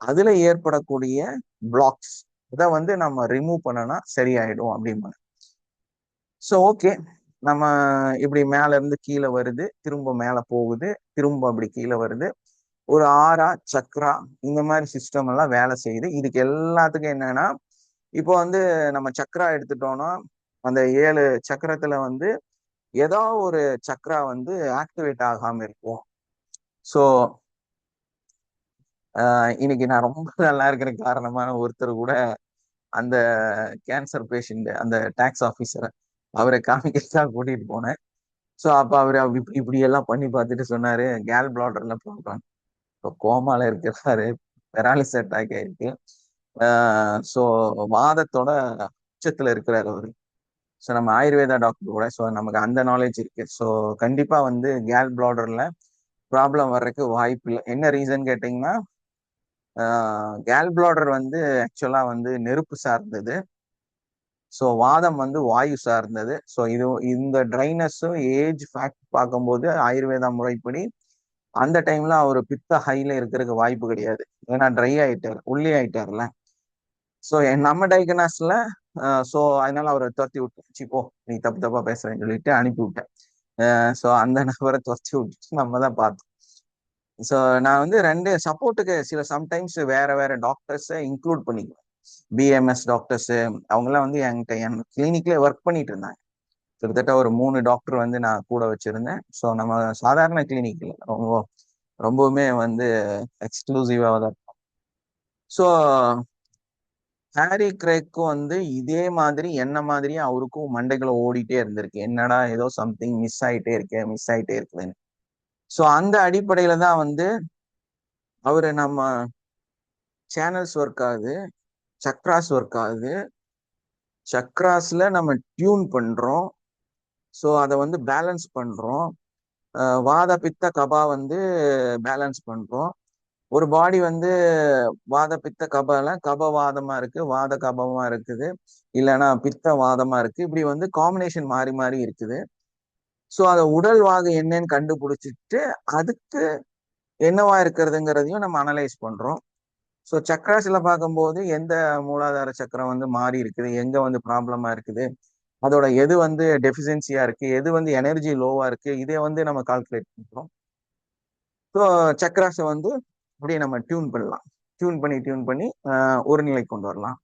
அதுல ஏற்படக்கூடிய பிளாக்ஸ் இதை வந்து நம்ம ரிமூவ் பண்ணனா சரியாயிடும் அப்படிம்பாங்க. ஸோ ஓகே, நம்ம இப்படி மேல இருந்து கீழே வருது, திரும்ப மேல போகுது, திரும்ப அப்படி கீழே வருது, ஒரு ஆறா சக்ரா இந்த மாதிரி சிஸ்டம் எல்லாம் வேலை செய்யுது. இதுக்கு எல்லாத்துக்கும் என்னன்னா, இப்போ வந்து நம்ம சக்ரா எடுத்துட்டோம்னா அந்த 7 சக்கரத்துல வந்து ஏதோ ஒரு சக்ரா வந்து ஆக்டிவேட் ஆகாம இருக்கும். ஸோ இன்னைக்கு நான் ரொம்ப நல்லா இருக்கிற காரணமான ஒருத்தர் கூட அந்த கேன்சர் பேஷண்ட், அந்த டாக்ஸ் ஆஃபீஸரை அவரை காமிக்கா கூட்டிட்டு போனேன். ஸோ அப்ப அவரு இப்படி எல்லாம் பண்ணி பார்த்துட்டு சொன்னாரு, கேல் பிளாடர்ல ப்ராப்ளம், இப்போ கோமால இருக்கிறாரு, பெராலிஸ் அட்டாக் ஆயிருக்கு, ஸோ வாதத்தோட உச்சத்துல இருக்கிறாரு அவரு. ஸோ நம்ம ஆயுர்வேதா டாக்டர் கூட, ஸோ நமக்கு அந்த நாலேஜ் இருக்கு. ஸோ கண்டிப்பா வந்து கேல் பிளாடர்ல ப்ராப்ளம் வர்றதுக்கு வாய்ப்பு இல்லை. என்ன ரீசன் கேட்டீங்கன்னா, கேல் பிளாடர் வந்து ஆக்சுவலா வந்து நெருப்பு சார்ந்தது. ஸோ வாதம் வந்து வாயு சார்ந்தது. ஸோ இது இந்த ட்ரைனஸும் ஏஜ் ஃபேக்ட் பார்க்கும்போது ஆயுர்வேதா முறைப்படி அந்த டைம்ல அவர் பித்த ஹைல இருக்கிறதுக்கு வாய்ப்பு கிடையாது. ஏன்னா ட்ரை ஆயிட்டார், உள்ளே ஆயிட்டார்ல. ஸோ நம்ம டயக்னாஸ்ல ஸோ அதனால அவரை துரத்தி விட்டு, "சி போ, நீ தப்பு தப்பா பேசுறேன்னு" சொல்லிட்டு அனுப்பி விட்டேன். ஸோ அந்த நபரை துரத்தி விட்டுட்டு நம்ம தான் பார்த்தோம். ஸோ நான் வந்து ரெண்டு சப்போர்ட்டுக்கு சில சம்டைம்ஸ் வேற வேற டாக்டர்ஸை இன்க்ளூட் பண்ணிக்குவேன். பிஎம்எஸ் டாக்டர்ஸ் அவங்கெல்லாம் வந்து என்கிட்ட என் கிளினிக்ல ஒர்க் பண்ணிட்டு இருந்தாங்க. கிட்டத்தட்ட ஒரு 3 டாக்டர் வந்து நான் கூட வச்சிருந்தேன். ஸோ நம்ம சாதாரண கிளினிக் இல்லை, ரொம்பவுமே வந்து எக்ஸ்க்ளூசிவாக தான். ஸோ ஹாரி கிரேக்கும் வந்து இதே மாதிரி என்ன மாதிரியே அவருக்கும் மண்டைக்குள்ள ஓடிட்டே இருந்திருக்கு. என்னடா ஏதோ சம்திங் மிஸ் ஆயிட்டே இருக்குதுன்னு. ஸோ அந்த அடிப்படையில தான் வந்து அவரு நம்ம சேனல்ஸ் ஒர்க் ஆகுது, சக்ராஸ் ஒர்க் ஆகுது, சக்ராஸ்ல நம்ம டியூன் பண்றோம். ஸோ அதை வந்து பேலன்ஸ் பண்றோம். வாத பித்த கபா வந்து பேலன்ஸ் பண்றோம். ஒரு பாடி வந்து வாத பித்த கபால கபவாதமா இருக்கு, வாத கபமா இருக்குது, இல்லைன்னா பித்த வாதமா இருக்கு. இப்படி வந்து காம்பினேஷன் மாறி மாறி இருக்குது. ஸோ அதை உடல் வாகு என்னன்னு கண்டுபிடிச்சிட்டு அதுக்கு என்னவா இருக்கிறதுங்கிறதையும் நம்ம அனலைஸ் பண்றோம். ஸோ சக்கராசில பார்க்கும்போது எந்த மூலாதார சக்கரம் வந்து மாறி இருக்குது, எங்க வந்து ப்ராப்ளமா இருக்குது, அதோட எது வந்து டெஃபிஷியன்சியா இருக்கு, எது வந்து எனர்ஜி லோவா இருக்கு, இதை வந்து நம்ம கால்குலேட் பண்றோம். ஸோ சக்கராஸை வந்து அப்படியே நம்ம டியூன் பண்ணலாம். டியூன் பண்ணி ஒரு நிலை கொண்டு வரலாம்.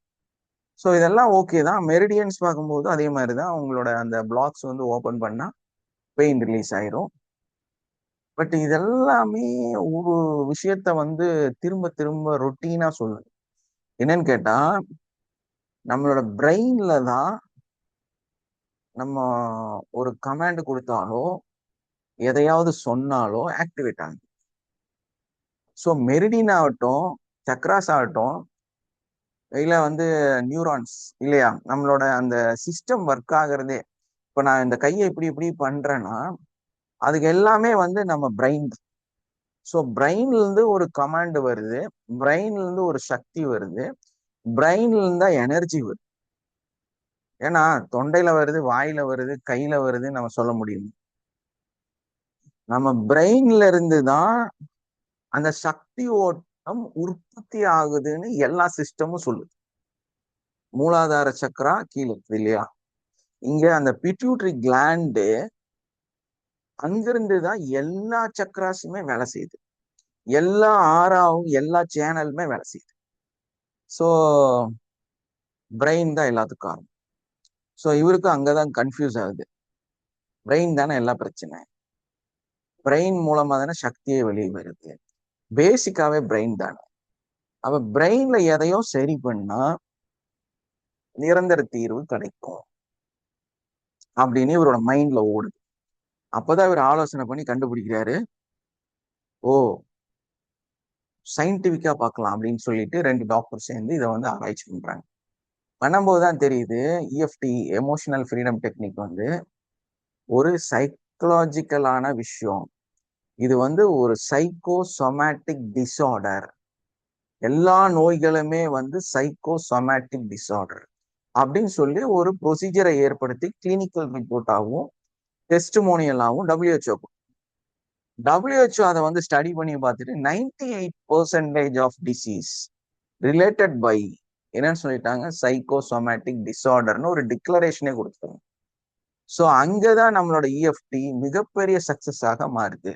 ஸோ இதெல்லாம் ஓகே தான். மெரிடியன்ஸ் பார்க்கும்போது அதே மாதிரி தான். உங்களோட அந்த பிளாக்ஸ் வந்து ஓப்பன் பண்ணா பெயின் ரிலீஸ் ஆயிரும். பட் இதெல்லாமே ஒரு விஷயத்த வந்து திரும்ப திரும்ப ரொட்டீனா சொல்லுது. என்னன்னு கேட்டா, நம்மளோட பிரெயின்ல தான் நம்ம ஒரு கமாண்ட் கொடுத்தாலோ எதையாவது சொன்னாலோ ஆக்டிவேட் ஆகுது. ஸோ மெரிடின் ஆகட்டும், சக்ராஸ் ஆகட்டும், இல்ல வந்து நியூரான்ஸ் இல்லையா, நம்மளோட அந்த சிஸ்டம் ஒர்க் ஆகுறதே. இப்போ நான் இந்த கையை இப்படி இப்படி பண்றேன்னா அதுக்கு எல்லாமே வந்து நம்ம பிரெயின். ஸோ பிரெயின்ல இருந்து ஒரு கமாண்ட் வருது, பிரெயின்ல இருந்து ஒரு சக்தி வருது, பிரெயின்ல இருந்தா எனர்ஜி வருது. ஏன்னா தொண்டையில வருது, வாயில வருது, கையில வருதுன்னு நம்ம சொல்ல முடியும். நம்ம பிரெயின்ல இருந்து தான் அந்த சக்தி ஓட்டம் உற்பத்தி ஆகுதுன்னு எல்லா சிஸ்டமும் சொல்லுது. மூலாதார சக்கரா கீழே இருக்குது இல்லையா, இங்க அந்த பிட்யூட்டரி கிளாண்டு, அங்கிருந்து தான் எல்லா சக்கராஸுமே வேலை செய்யுது, எல்லா ஆறாவும் எல்லா சேனலுமே வேலை செய்யுது. ஸோ பிரெயின் தான் எல்லாத்துக்கும் காரணம். ஸோ இவருக்கு அங்கதான் கன்ஃபியூஸ் ஆகுது. பிரெயின் தானே எல்லா பிரச்சனை, பிரெயின் மூலமா தானே சக்தியே வெளியே வருது, பேசிக்காவே பிரெயின் தானே. அப்ப பிரெயின்ல எதையோ சரி பண்ணா நிரந்தர தீர்வு கிடைக்கும் அப்படின்னு இவரோட மைண்ட்ல ஓடுது. அப்பதான் இவர் ஆலோசனை பண்ணி கண்டுபிடிக்கிறாரு, ஓ சயின்டிபிக்கா பார்க்கலாம் அப்படின்னு சொல்லிட்டு 2 டாக்டர் சேர்ந்து இதை வந்து ஆராய்ச்சி பண்றாங்க. பண்ணும்போதுதான் தெரியுது, இஎஃப்டி எமோஷனல் ஃப்ரீடம் டெக்னிக் வந்து ஒரு சைக்கலாஜிக்கலான விஷயம். இது வந்து ஒரு சைக்கோசொமேட்டிக் டிஸார்டர். எல்லா நோய்களுமே வந்து சைக்கோசொமேட்டிக் டிஸார்டர் அப்படின்னு சொல்லி ஒரு ப்ரொசீஜரை ஏற்படுத்தி கிளினிக்கல் ரிப்போர்ட்டாகவும் டெஸ்டிமோனியலாகவும் WHO அதை வந்து ஸ்டடி பண்ணி பார்த்துட்டு 98% ஆஃப் டிசீஸ் ரிலேட்டட் பை என்னன்னு சொல்லிட்டாங்க, சைக்கோசொமேட்டிக் டிஸார்டர்னு ஒரு டிக்ளரேஷனே கொடுத்தாங்க. ஸோ அங்கதான் நம்மளோட இஎஃப்டி மிகப்பெரிய சக்சஸ் ஆக மாறுது.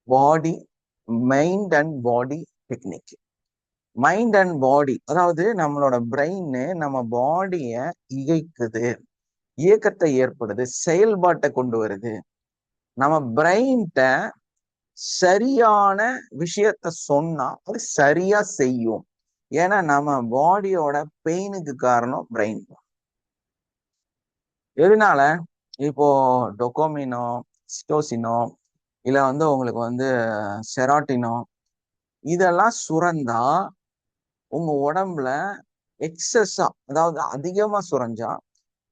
Body, mind and body technique. Mind and body, அதாவது நம்மளோட பிரெயின் நம்ம பாடிய இயக்குது, இயக்கத்தை ஏற்படுது, செயல்பாட்டை கொண்டு வருது. நம்ம பிரெயின்ட்ட சரியான விஷயத்த சொன்னா அது சரியா செய்யும். ஏன்னா நம்ம பாடியோட பெயினுக்கு காரணம் பிரெயின். எதனால? இப்போ டொகோமினோ, ஸ்டோசினோ, இல்ல வந்து உங்களுக்கு வந்து செராட்டினோ, இதெல்லாம் சுரந்தா உங்க உடம்புல எக்ஸஸா, அதாவது அதிகமா சுரஞ்சா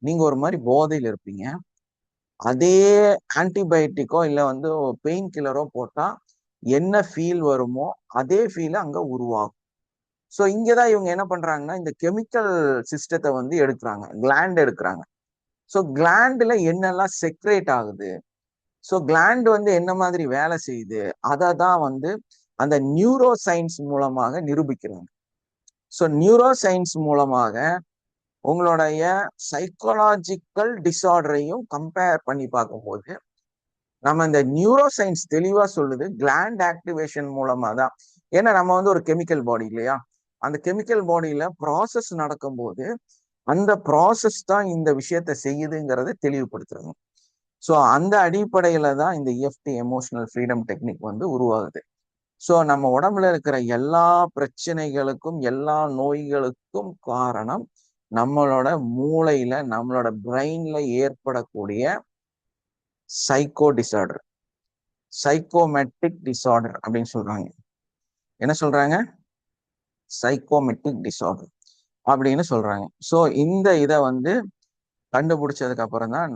நீங்க ஒரு மாதிரி போதையில் இருப்பீங்க. அதே ஆன்டிபயோட்டிக்கோ இல்ல வந்து பெயின் கில்லரோ போட்டா என்ன ஃபீல் வருமோ அதே ஃபீல் அங்க உருவாகும். ஸோ இங்கதான் இவங்க என்ன பண்றாங்கன்னா, இந்த கெமிக்கல் சிஸ்டத்தை வந்து எடுக்கிறாங்க, கிளாண்ட் எடுக்கிறாங்க. ஸோ கிளாண்டுல என்னெல்லாம் செக்ரேட் ஆகுது, ஸோ கிளாண்ட் வந்து என்ன மாதிரி வேலை செய்யுது, அதை தான் வந்து அந்த நியூரோ சயின்ஸ் மூலமாக நிரூபிக்கிறாங்க. ஸோ நியூரோ சயின்ஸ் மூலமாக உங்களுடைய சைக்கலாஜிக்கல் டிசார்டரையும் கம்பேர் பண்ணி பார்க்கும்போது நம்ம இந்த நியூரோ சயின்ஸ் தெளிவா சொல்லுது கிளாண்ட் ஆக்டிவேஷன் மூலமா தான். ஏன்னா நம்ம வந்து ஒரு கெமிக்கல் பாடி இல்லையா, அந்த கெமிக்கல் பாடியில ப்ராசஸ் நடக்கும்போது அந்த ப்ராசஸ் தான் இந்த விஷயத்த செய்யுதுங்கிறத தெளிவுபடுத்துறாங்க. ஸோ அந்த அடிப்படையில தான் இந்த EFT எமோஷனல் ஃப்ரீடம் டெக்னிக் வந்து உருவாகுது. ஸோ நம்ம உடம்புல இருக்கிற எல்லா பிரச்சனைகளுக்கும் எல்லா நோய்களுக்கும் காரணம் நம்மளோட மூளையில நம்மளோட பிரெயின்ல ஏற்படக்கூடிய சைக்கோ டிசார்டர், சைக்கோமெட்ரிக் டிசார்டர் அப்படின்னு சொல்றாங்க. என்ன சொல்றாங்க? சைக்கோமெட்ரிக் டிசார்டர் அப்படின்னு சொல்றாங்க. ஸோ இந்த இதை வந்து கண்டுபிடிச்சதுக்கு அப்புறம் தான்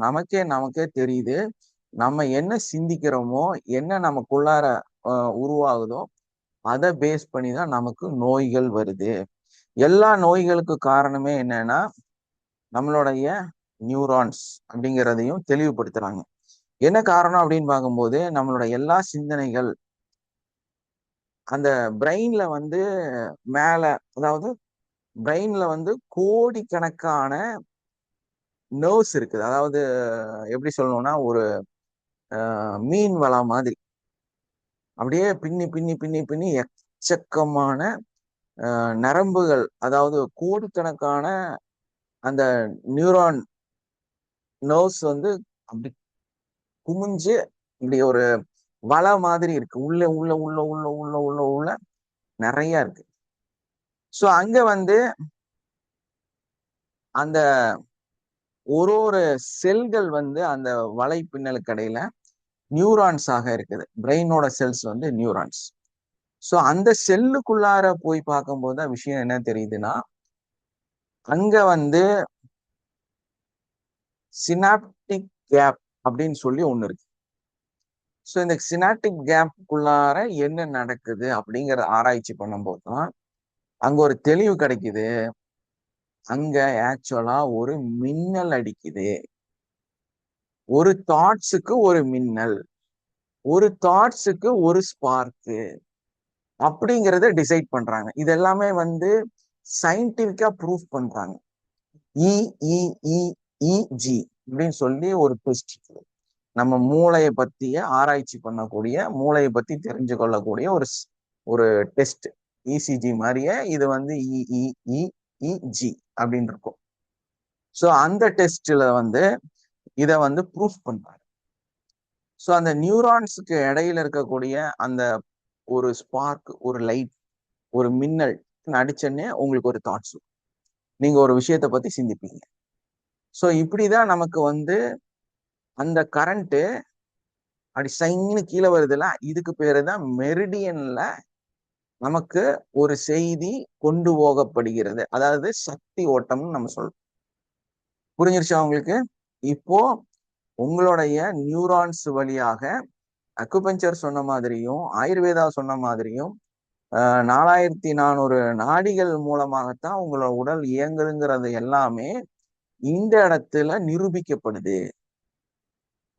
நமக்கே தெரியுது நம்ம என்ன சிந்திக்கிறோமோ என்ன நமக்குள்ளார உருவாகுதோ அதை பேஸ் பண்ணி தான் நமக்கு நோய்கள் வருது. எல்லா நோய்களுக்கு காரணமே என்னன்னா நம்மளுடைய நியூரான்ஸ் அப்படிங்கிறதையும் தெளிவுபடுத்துறாங்க. என்ன காரணம் அப்படின்னு பார்க்கும்போது நம்மளோட எல்லா சிந்தனைகள் அந்த பிரெயின்ல வந்து மேல, அதாவது பிரெயின்ல வந்து கோடிக்கணக்கான நர்வ்ஸ் இருக்குது. அதாவது எப்படி சொல்லணும்னா ஒரு மீன் வலை மாதிரி அப்படியே பின்னி பின்னி பின்னி பின்னி எக்கச்சக்கமான நரம்புகள், அதாவது கோடிக்கணக்கான அந்த நியூரான் நர்வ்ஸ் வந்து அப்படி குமிஞ்சு இப்படி ஒரு வலை மாதிரி இருக்கு. உள்ள உள்ள உள்ள உள்ள உள்ள உள்ள உள்ள நிறைய இருக்கு. ஸோ அங்க வந்து அந்த ஒரு செல்கள் வந்து அந்த வலை பின்னலுக்கு இடையில நியூரான்ஸாக இருக்குது. பிரெயினோட செல்ஸ் வந்து நியூரான்ஸ். ஸோ அந்த செல்லுக்குள்ளார போய் பார்க்கும்போது தான் விஷயம் என்ன தெரியுதுன்னா அங்க வந்து சினாப்டிக் கேப் அப்படின்னு சொல்லி ஒண்ணு இருக்கு. ஸோ இந்த சினாப்டிக் கேப்புக்குள்ளார என்ன நடக்குது அப்படிங்கிற ஆராய்ச்சி பண்ணும்போது தான் அங்க ஒரு தெளிவு கிடைக்குது. அங்க ஆக்சுவலா ஒரு மின்னல் அடிக்குது. ஒரு தாட்ஸுக்கு ஒரு மின்னல், ஒரு தாட்ஸுக்கு ஒரு ஸ்பார்க்கு அப்படிங்கிறத டிசைட் பண்றாங்க. இது எல்லாமே வந்து சயின்டிபிக்கா ப்ரூவ் பண்றாங்க. EEEEG அப்படின்னு சொல்லி ஒரு டெஸ்ட் நம்ம மூளையை பத்திய ஆராய்ச்சி பண்ணக்கூடிய, மூளையை பத்தி தெரிஞ்சு கொள்ளக்கூடிய ஒரு டெஸ்ட். ECG மாதிரியே இது வந்து EEEEG அப்படின்னு இருக்கும். ஸோ அந்த டெஸ்ட்ல வந்து இதை வந்து ப்ரூஃப் பண்றாங்க. ஸோ அந்த நியூரான்ஸுக்கு இடையில இருக்கக்கூடிய அந்த ஒரு ஸ்பார்க், ஒரு லைட், ஒரு மின்னல் அடிச்சோடனே உங்களுக்கு ஒரு தாட்ஸ், நீங்க ஒரு விஷயத்தை பத்தி சிந்திப்பீங்க. ஸோ இப்படிதான் நமக்கு வந்து அந்த கரண்ட் அப்படி சைன்னு கீழே வருதுல்ல, இதுக்கு பேரு தான் மெரிடியன்ல நமக்கு ஒரு செய்தி கொண்டு போகப்படுகிறது. அதாவது சக்தி ஓட்டம்னு நம்ம சொல்றோம். புரிஞ்சிருச்சா உங்களுக்கு? இப்போ உங்களுடைய நியூரான்ஸ் வழியாக அக்குபஞ்சர் சொன்ன மாதிரியும் ஆயுர்வேதா சொன்ன மாதிரியும் 4400 நாடிகள் மூலமாகத்தான் உங்களோட உடல் இயங்குதுங்கிறது எல்லாமே இந்த இடத்துல நிரூபிக்கப்படுது.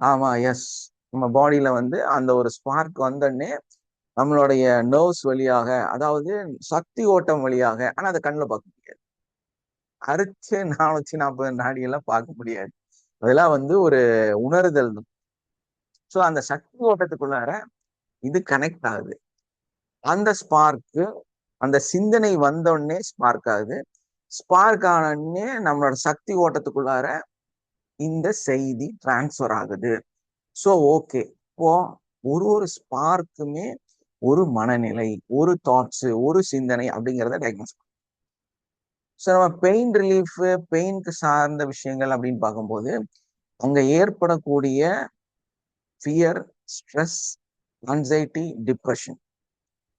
ஆமா, எஸ், நம்ம பாடியில வந்து அந்த ஒரு ஸ்பார்க் வந்தோடனே நம்மளுடைய நர்வ்ஸ் வழியாக, அதாவது சக்தி ஓட்டம் வழியாக, ஆனா அதை கண்ணில் பார்க்க முடியாது. அறுத்து 440 நாடியெல்லாம் பார்க்க முடியாது. அதெல்லாம் வந்து ஒரு உணர்தல். ஸோ அந்த சக்தி ஓட்டத்துக்குள்ளார இது கனெக்ட் ஆகுது. அந்த ஸ்பார்க்கு, அந்த சிந்தனை வந்தோடனே ஸ்பார்க் ஆகுது. ஸ்பார்க் ஆனோடனே நம்மளோட சக்தி ஓட்டத்துக்குள்ளார இந்த செய்தி டிரான்ஸ்ஃபர் ஆகுது. ஸோ ஓகே, இப்போ ஒரு ஸ்பார்க்குமே ஒரு மனநிலை, ஒரு தாட்ஸ், ஒரு சிந்தனை அப்படிங்கிறத டயக்னோஸ் பண்ணும். ஸோ நம்ம பெயின் ரிலீஃப், பெயினுக்கு சார்ந்த விஷயங்கள் அப்படின்னு பார்க்கும்போது அங்க ஏற்படக்கூடிய ஃபியர், ஸ்ட்ரெஸ், ஆன்சைட்டி, டிப்ரெஷன்,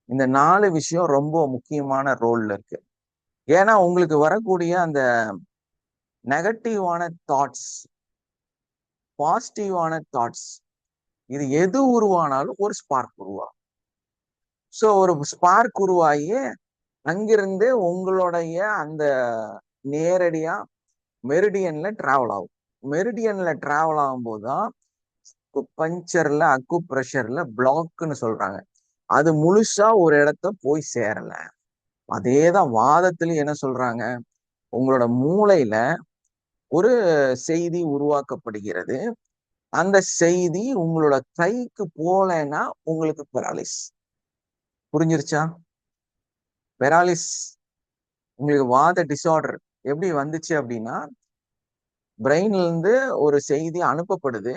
இந்த 4 விஷயம் ரொம்ப முக்கியமான ரோல்ல இருக்கு. ஏன்னா உங்களுக்கு வரக்கூடிய அந்த நெகட்டிவான தாட்ஸ், பாசிட்டிவான தாட்ஸ், இது எது உருவானாலும் ஒரு ஸ்பார்க் உருவாகும். ஸோ ஒரு ஸ்பார்க் உருவாகி அங்கிருந்து உங்களுடைய அந்த நேரடியா மெரிடியன்ல டிராவல் ஆகும். மெரிடியன்ல டிராவல் ஆகும்போது தான் பஞ்சர்ல, அக்கு பிரஷர்ல பிளாக்னு சொல்றாங்க. அது முழுசா ஒரு இடத்த போய் சேரல. அதேதான் வாதத்திலயும் என்ன சொல்றாங்க, உங்களோட மூளையில ஒரு செய்தி உருவாக்கப்படுகிறது. அந்த செய்தி உங்களோட கைக்கு போலன்னா உங்களுக்கு பெராலிஸ். புரிஞ்சிருச்சா? பெராலிஸ் உங்களுக்கு வாத டிசார்டர் எப்படி வந்துச்சு அப்படின்னா, பிரெயின்ல இருந்து ஒரு செய்தி அனுப்பப்படுது,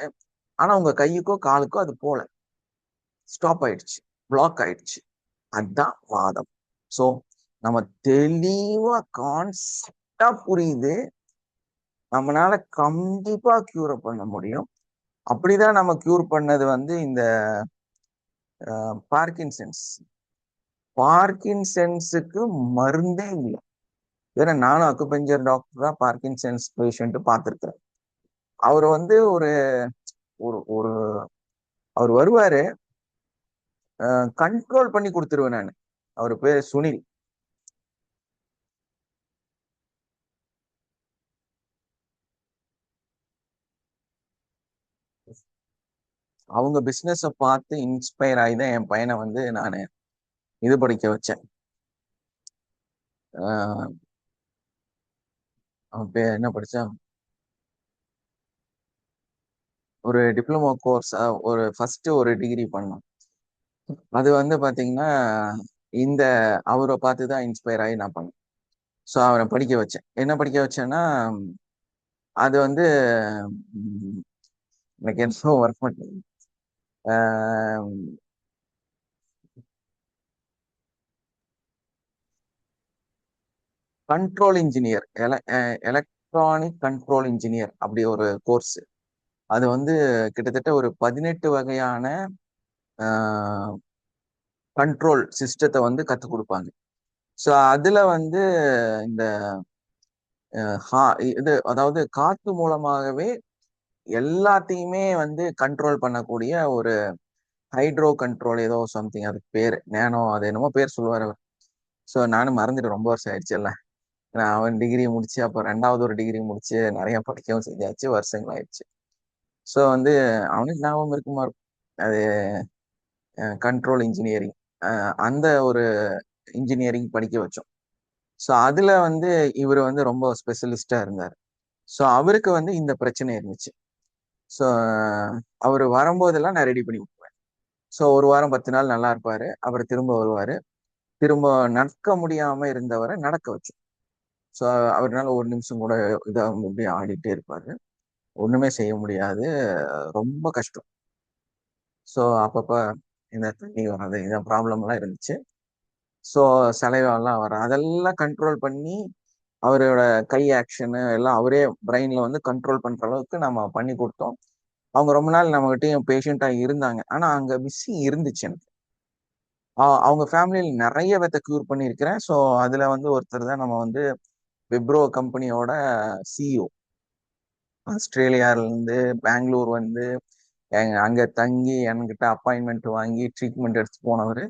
ஆனா உங்க கையுக்கோ காலுக்கோ அது போல, ஸ்டாப் ஆயிடுச்சு, பிளாக் ஆயிடுச்சு. அதுதான் வாதம். சோ நம்ம தெளிவா கான்செப்டா புரியுது, நம்மளால கண்டிப்பா கியூர் பண்ண முடியும். அப்படிதான் நம்ம கியூர் பண்ணது வந்து இந்த பார்க்கின்சன்ஸ். பார்க்கின்சன்ஸுக்கு மருந்தே இல்லை. ஏன்னா நானும் அக்குபஞ்சர் டாக்டரா பார்க்கின்சன்ஸ் பேஷண்ட் பார்த்துருக்கிறேன். அவர் வந்து ஒரு ஒரு ஒரு அவர் வருவாரு, கண்ட்ரோல் பண்ணி கொடுத்துருவேன் நான். அவர் பேர் சுனில். அவங்க பிசினஸ பார்த்து இன்ஸ்பயர் ஆகி தான் என் பையனை வந்து நான் இது படிக்க வச்சேன். அவன் பேர் என்ன படிச்சான், ஒரு டிப்ளமோ கோர்ஸ், ஒரு ஃபர்ஸ்ட் ஒரு டிகிரி பண்ணான். அது வந்து பாத்தீங்கன்னா இந்த அவரை பார்த்து தான் இன்ஸ்பயர் ஆகி நான் பண்ணேன். ஸோ அவரை படிக்க வச்சேன். என்ன படிக்க வச்சேன்னா, அது வந்து எனக்கு என்ன ஒர்க் பண்ணேன், control engineer, electronic control engineer, அப்படி ஒரு கோர்ஸ். அது வந்து கிட்டத்தட்ட ஒரு 18 வகையான கண்ட்ரோல் சிஸ்டத்தை வந்து கற்றுக் கொடுப்பாங்க. ஸோ அதுல வந்து இந்த இது அதாவது காத்து மூலமாகவே எல்லாத்தையுமே வந்து கண்ட்ரோல் பண்ணக்கூடிய ஒரு ஹைட்ரோ கண்ட்ரோல், ஏதோ சம்திங், அதுக்கு பேர் நேனோ, அது என்னமோ பேர் சொல்லுவார் அவர். ஸோ நானும் மறந்துட்டு ரொம்ப வருஷம் ஆயிடுச்சு எல்லாம். நான் அவன் டிகிரி முடிச்சு அப்போ ரெண்டாவது ஒரு டிகிரி முடிச்சு நிறைய படிக்கவும் செஞ்சாச்சு, வருஷங்கள் ஆயிடுச்சு. ஸோ வந்து அவனுக்கு ஞாபகம் இருக்குமா இருக்கும். அது கண்ட்ரோல் இன்ஜினியரிங், அந்த ஒரு இன்ஜினியரிங் படிக்க வச்சோம். ஸோ அதுல வந்து இவர் வந்து ரொம்ப ஸ்பெஷலிஸ்டா இருந்தார். ஸோ அவருக்கு வந்து இந்த பிரச்சனை இருந்துச்சு. ஸோ அவர் வரும்போதெல்லாம் நான் ரெடி பண்ணி விட்டுருவேன். ஸோ ஒரு வாரம் 10 நாள் நல்லா இருப்பாரு, அப்புறம் திரும்ப வருவாரு. திரும்ப நடக்க முடியாம இருந்தவரை நடக்க வச்சோம். ஸோ அவர்னால ஒரு நிமிஷம் கூட இதாக இப்படி ஆடிட்டே இருப்பாரு, ஒண்ணுமே செய்ய முடியாது, ரொம்ப கஷ்டம். ஸோ அப்பப்ப இந்த தண்ணி வராது, இந்த ப்ராப்ளம் எல்லாம் இருந்துச்சு. ஸோ சலைவாலாம் வர அதெல்லாம் கண்ட்ரோல் பண்ணி அவரோட கை ஆக்ஷனு எல்லாம் அவரே பிரெயின்ல வந்து கண்ட்ரோல் பண்ற அளவுக்கு நம்ம பண்ணி கொடுத்தோம். அவங்க ரொம்ப நாள் நம்மகிட்டயும் பேஷண்டா இருந்தாங்க. ஆனா அங்க மிஸ்ஸிங் இருந்துச்சு எனக்கு. அவங்க ஃபேமிலியில் நிறைய பேத்த கியூர் பண்ணியிருக்கிறேன். ஸோ அதுல வந்து ஒருத்தர் தான் நம்ம வந்து விப்ரோ கம்பெனியோட சிஇஓ. ஆஸ்திரேலியால இருந்து பெங்களூர் வந்து அங்க தங்கி என்கிட்ட அப்பாயின்மெண்ட் வாங்கி ட்ரீட்மெண்ட் எடுத்து போனவர்.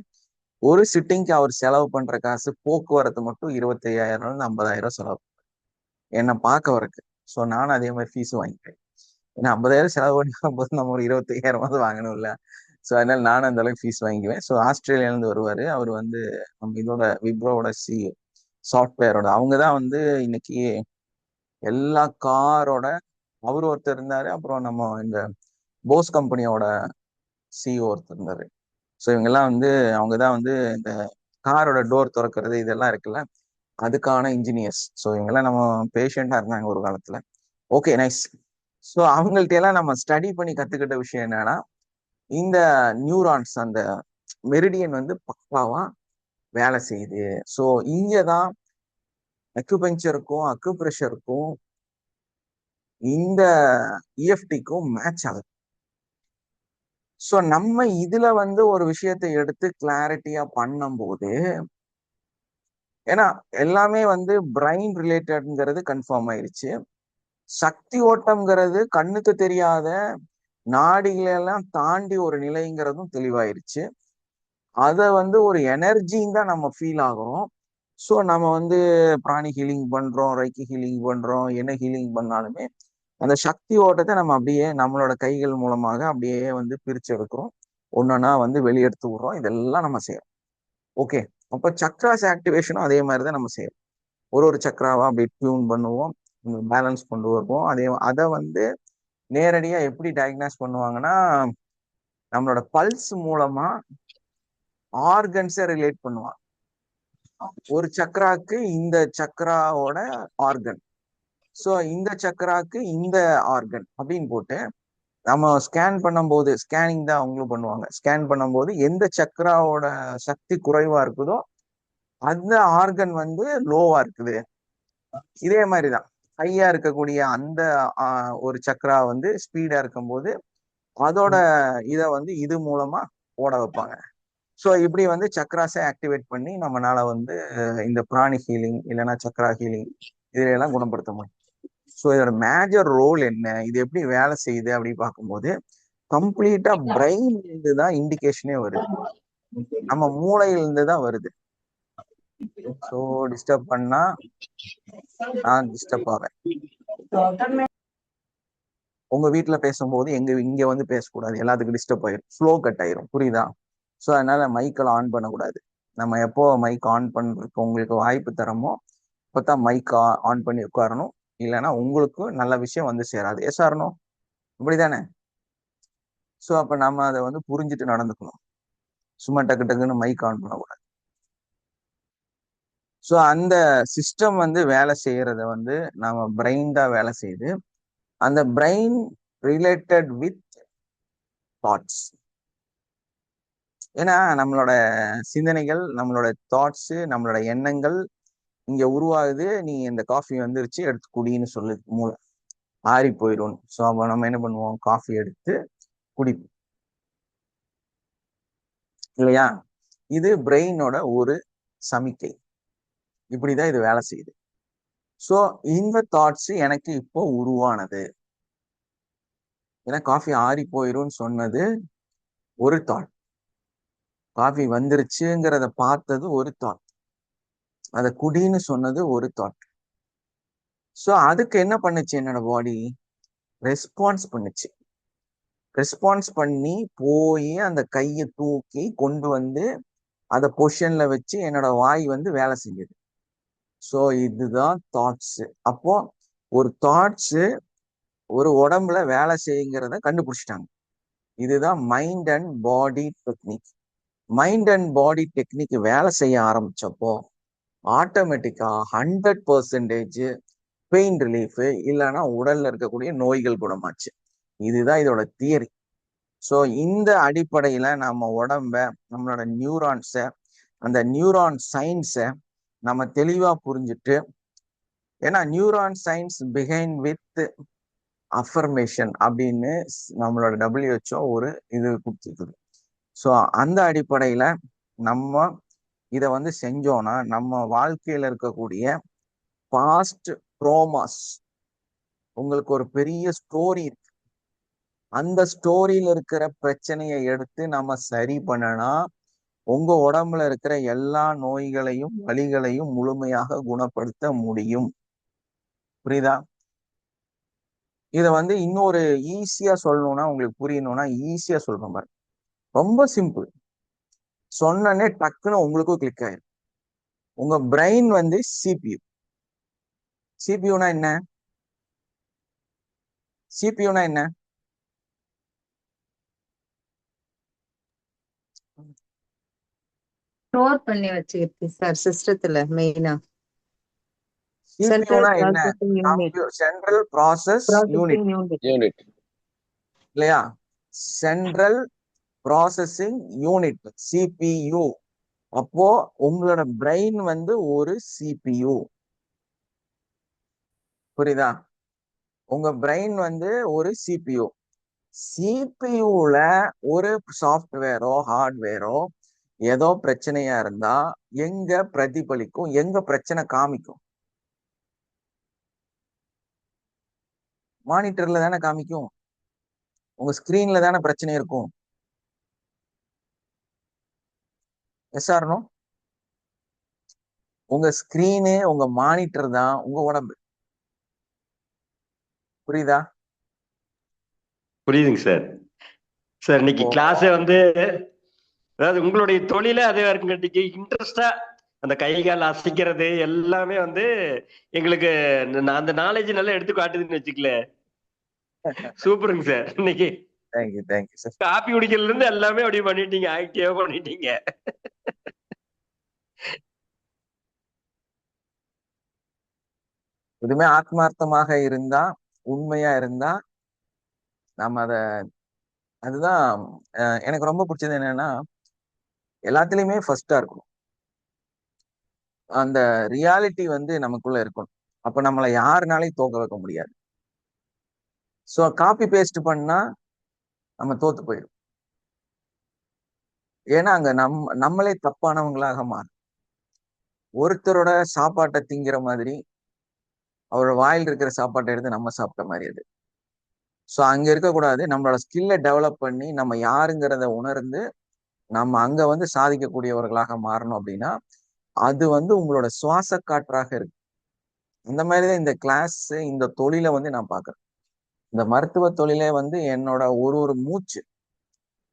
ஒரு சிட்டிங்க்கு அவர் செலவு பண்ற காசு போக்குவரத்து மட்டும் 25,000 50,000 செலவு என்னை பார்க்க வரக்கு. ஸோ நானும் அதே மாதிரி ஃபீஸ் வாங்கிட்டேன். ஏன்னா 50,000 செலவு பண்ணி நம்ம ஒரு 25,000 வாங்கணும் இல்ல. ஸோ அதனால நானும் அந்த அளவுக்கு ஃபீஸ் வாங்கிக்குவேன். ஸோ ஆஸ்திரேலியால இருந்து வருவாரு. அவர் வந்து நம்ம இதோட விப்ரோட சிஇஓ, சாஃப்ட்வேரோட. அவங்க தான் வந்து இன்னைக்கு எல்லா காரோட, அவர் ஒருத்தர் இருந்தாரு. அப்புறம் நம்ம இந்த போஸ் கம்பெனியோட சிஇஓ ஒருத்தர் இருந்தாரு. ஸோ இவங்கெல்லாம் வந்து அவங்க தான் வந்து இந்த காரோட டோர் திறக்கிறது இதெல்லாம் இருக்குல்ல, அதுக்கான இன்ஜினியர்ஸ். ஸோ இவங்கெல்லாம் நம்ம பேஷண்டா இருந்தாங்க ஒரு காலத்துல. Okay, nice. ஸோ அவங்கள்ட்ட எல்லாம் நம்ம ஸ்டடி பண்ணி கத்துக்கிட்ட விஷயம் என்னன்னா, இந்த நியூரான்ஸ், அந்த மெரிடியன் வந்து பக்காவா வேலை செய்யுது. ஸோ இங்கதான் அக்குபஞ்சருக்கும் அக்குப்ரெஷருக்கும் இந்த இஎஃப்டிக்கும் மேட்ச் ஆகுது. ஸோ நம்ம இதுல வந்து ஒரு விஷயத்தை எடுத்து கிளாரிட்டியா பண்ணும்போது, ஏன்னா எல்லாமே வந்து பிரைன் ரிலேட்டட்ங்கிறது கன்ஃபார்ம் ஆயிருச்சு. சக்தி ஓட்டம்ங்கிறது கண்ணுக்கு தெரியாத நாடிகளெல்லாம் தாண்டி ஒரு நிலைங்கிறதும் தெளிவாயிருச்சு. அதை வந்து ஒரு எனர்ஜின்னு தான் நம்ம ஃபீல் ஆகுறோம். ஸோ நம்ம வந்து பிராணி ஹீலிங் பண்றோம், ரைக்கி ஹீலிங் பண்றோம், என்ன ஹீலிங் பண்ணாலுமே அந்த சக்தி ஓட்டத்தை நம்ம அப்படியே நம்மளோட கைகள் மூலமாக அப்படியே வந்து பிரிச்சு எடுக்கிறோம், ஒன்னொன்னா வந்து வெளியெடுத்து விடுறோம். இதெல்லாம் நம்ம செய்யறோம். ஓகே, அப்ப சக்ராஸ் ஆக்டிவேஷனும் அதே மாதிரி தான் நம்ம செய்யறோம். ஒரு சக்கராவா அப்படி டியூன் பண்ணுவோம், பேலன்ஸ் கொண்டு வருவோம். அதை வந்து நேரடியா எப்படி டயக்னாஸ் பண்ணுவாங்கன்னா, நம்மளோட பல்ஸ் மூலமா ஆர்கன்ஸை ரிலேட் பண்ணுவாங்க. ஒரு சக்கராக்கு இந்த சக்கராவோட ஆர்கன், ஸோ இந்த சக்கராக்கு இந்த ஆர்கன் அப்படின்னு போட்டு நம்ம ஸ்கேன் பண்ணும்போது, ஸ்கேனிங் தான் அவங்களும் பண்ணுவாங்க, ஸ்கேன் பண்ணும்போது எந்த சக்கராவோட சக்தி குறைவா இருக்குதோ அந்த ஆர்கன் வந்து லோவா இருக்குது. இதே மாதிரிதான் ஹையா இருக்கக்கூடிய அந்த ஒரு சக்கரா வந்து ஸ்பீடா இருக்கும்போது அதோட இதை வந்து இது மூலமா ஓட வைப்பாங்க. ஸோ இப்படி வந்து சக்கராஸை ஆக்டிவேட் பண்ணி நம்மளால வந்து இந்த பிராணி ஹீலிங் இல்லைன்னா சக்கரா ஹீலிங் இதுல எல்லாம் குணப்படுத்த முடியும். ஸோ இதோட மேஜர் ரோல் என்ன, இது எப்படி வேலை செய்யுது அப்படின்னு பார்க்கும்போது கம்ப்ளீட்டா பிரெயின் இருந்து தான் இண்டிகேஷனே வருது, நம்ம மூளையிலிருந்து தான் வருது. ஸோ டிஸ்டர்ப் பண்ணா நான் டிஸ்டர்ப் ஆவேன். உங்க வீட்டுல பேசும்போது இங்க வந்து பேசக்கூடாது, எல்லாத்துக்கும் டிஸ்டர்ப் ஆயிரும், ஃப்ளோ கட் ஆயிரும், புரியுதா? ஸோ அதனால மைக்கெல்லாம் ஆன் பண்ணக்கூடாது. நம்ம எப்போ மைக் ஆன் பண்றதுக்கு உங்களுக்கு வாய்ப்பு தரமோ அப்பதான் மைக் ஆன் பண்ணி உட்காரணும், இல்லைன்னா உங்களுக்கு நல்ல விஷயம் வந்து சேராது. ஏசாரணும், இப்படிதானே? ஸோ அப்ப நம்ம அதை வந்து புரிஞ்சுட்டு நடந்துக்கணும், சும்மா டக்கு டக்குன்னு மைக் ஆன் பண்ணக்கூடாது. ஸோ அந்த சிஸ்டம் வந்து வேலை செய்யறத வந்து நம்ம பிரெயின் தான் வேலை செய்யுது. அந்த பிரெயின் ரிலேட்டட் வித் தாட்ஸ். ஏன்னா நம்மளோட சிந்தனைகள், நம்மளோட தாட்ஸ், நம்மளோட எண்ணங்கள் இங்க உருவாகுது. நீ இந்த காஃபி வந்துருச்சு எடுத்து குடின்னு சொல்லு, மூளை ஆறி போயிடும். ஸோ அப்போ நம்ம என்ன பண்ணுவோம், காஃபி எடுத்து குடிப்போம் இல்லையா? இது பிரெயினோட ஒரு சமிக்கை, இப்படிதான் இது வேலை செய்யுது. ஸோ இந்த தாட்ஸ் எனக்கு இப்போ உருவானது. ஏன்னா காஃபி ஆறி போயிடும்னு சொன்னது ஒரு தாட், காஃபி வந்துருச்சுங்கிறத பார்த்தது ஒரு தாட், அதை குடின்னு சொன்னது ஒரு தாட். ஸோ அதுக்கு என்ன பண்ணுச்சு, என்னோட பாடி ரெஸ்பான்ஸ் பண்ணுச்சு. ரெஸ்பான்ஸ் பண்ணி போய் அந்த கையை தூக்கி கொண்டு வந்து அதை பொசிஷன்ல வச்சு என்னோட வாய் வந்து வேலை செஞ்சுது. ஸோ இதுதான் தாட்ஸ். அப்போ ஒரு தாட்ஸ் ஒரு உடம்புல வேலை செய்யுங்கிறத கண்டுபிடிச்சிட்டாங்க. இதுதான் mind and body technique. Mind and body technique வேலை செய்ய ஆரம்பிச்சப்போ ஆட்டோமேட்டிக்கா 100% பெயின் ரிலீஃப், இல்லைன்னா உடல்ல இருக்கக்கூடிய நோய்கள் குணமாச்சு. இதுதான் இதோட தியரி. ஸோ இந்த அடிப்படையில நம்ம உடம்ப, நம்மளோட நியூரான்ஸை, அந்த நியூரான் சயின்ஸை நம்ம தெளிவா புரிஞ்சுட்டு, ஏன்னா neuron science behind with affirmation அப்படின்னு நம்மளோட WHO ஒரு இது கொடுத்துருக்குது. ஸோ அந்த அடிப்படையில நம்ம இதை வந்து செஞ்சோம்னா நம்ம வாழ்க்கையில இருக்கக்கூடிய பாஸ்ட் ட்ரோமாஸ், உங்களுக்கு ஒரு பெரிய ஸ்டோரி இருக்கு, அந்த ஸ்டோரியில இருக்கிற பிரச்சனையை எடுத்து நம்ம சரி பண்ணனா உங்க உடம்புல இருக்கிற எல்லா நோய்களையும் வலிகளையும் முழுமையாக குணப்படுத்த முடியும். புரியுதா? இத வந்து இன்னொரு ஈஸியா சொல்லணும்னா, உங்களுக்கு புரியணும்னா ஈஸியா சொல்றேன் பாருங்க, ரொம்ப சிம்பிள். சொன்னனே டக்குன்னு உங்களுக்கும் கிளிக் ஆயிரும். உங்க பிரெயின் வந்து CPU. சிபியூனா என்ன? சிபியூனா என்ன? ஸ்டோர் பண்ணி வச்சுக்கிட்டு சார் சிஸ்டத்துல மெயினா சிபியூனா என்ன? Central process unit unit. இல்லையா? Central processing unit, CPU. அப்போ உங்களோட பிரெயின் வந்து ஒரு CPU. புரியுதா? உங்க பிரெயின் வந்து ஒரு CPU. சிபியூல ஒரு சாஃப்ட்வேரோ ஹார்ட்வேரோ ஏதோ பிரச்சனையா இருந்தா எங்க பிரதிபலிக்கும், எங்க பிரச்சனை காமிக்கும்? மானிட்டர்ல தானே காமிக்கும், உங்க ஸ்கிரீன்ல தானே பிரச்சனை இருக்கும். எஸ்ஆர்னோ? உங்க ஸ்கிரீனு, உங்க மானிட்டர் தான் உங்க உடம்பு. புரியுதா? புரியுதுங்க சார். சார் இன்னைக்கு கிளாஸே வந்து, அதாவது உங்களுடைய தொழில அது இருக்குங்காட்டிக்கு இன்ட்ரெஸ்டா அந்த கை கால் அசைக்கிறது எல்லாமே வந்து எங்களுக்கு அந்த நாலேஜ் நல்லா எடுத்து காட்டுதுன்னு வச்சுக்கல. சூப்பருங்க சார். இன்னைக்கு தேங்க்யூ சார். காப்பி குடிக்கிறதுல இருந்து எல்லாமே அப்படி பண்ணிட்டீங்க, ஆக்டிவா பண்ணிட்டீங்க. எதுவுமே ஆத்மார்த்தமாக இருந்தா, உண்மையா இருந்தா நம்ம அதுதான் எனக்கு ரொம்ப பிடிச்சது என்னன்னா, எல்லாத்துலயுமே ஃபர்ஸ்டா இருக்கணும். அந்த ரியாலிட்டி வந்து நமக்குள்ள இருக்கணும். அப்ப நம்மளை யாருனாலையும் தோக்க வைக்க முடியாது. ஸோ காப்பி பேஸ்ட் பண்ணா நம்ம தோத்து போயிடும். ஏன்னா அங்க நம்மளே தப்பானவங்களாக மாறும். ஒருத்தரோட சாப்பாட்டை திங்கிற மாதிரி அவரோட வாயில் இருக்கிற சாப்பாட்டை எடுத்து நம்ம சாப்பிட்ட மாதிரி அது. ஸோ அங்க இருக்கக்கூடாது. நம்மளோட ஸ்கில்லை டெவலப் பண்ணி நம்ம யாருங்கிறத உணர்ந்து நம்ம அங்க வந்து சாதிக்கக்கூடியவர்களாக மாறணும் அப்படின்னா அது வந்து உங்களோட சுவாச காற்றாக இருக்கு. இந்த மாதிரிதான் இந்த கிளாஸ், இந்த தொழிலை வந்து நான் பாக்குறேன். இந்த மருத்துவ தொழிலே வந்து என்னோட ஒரு மூச்சு.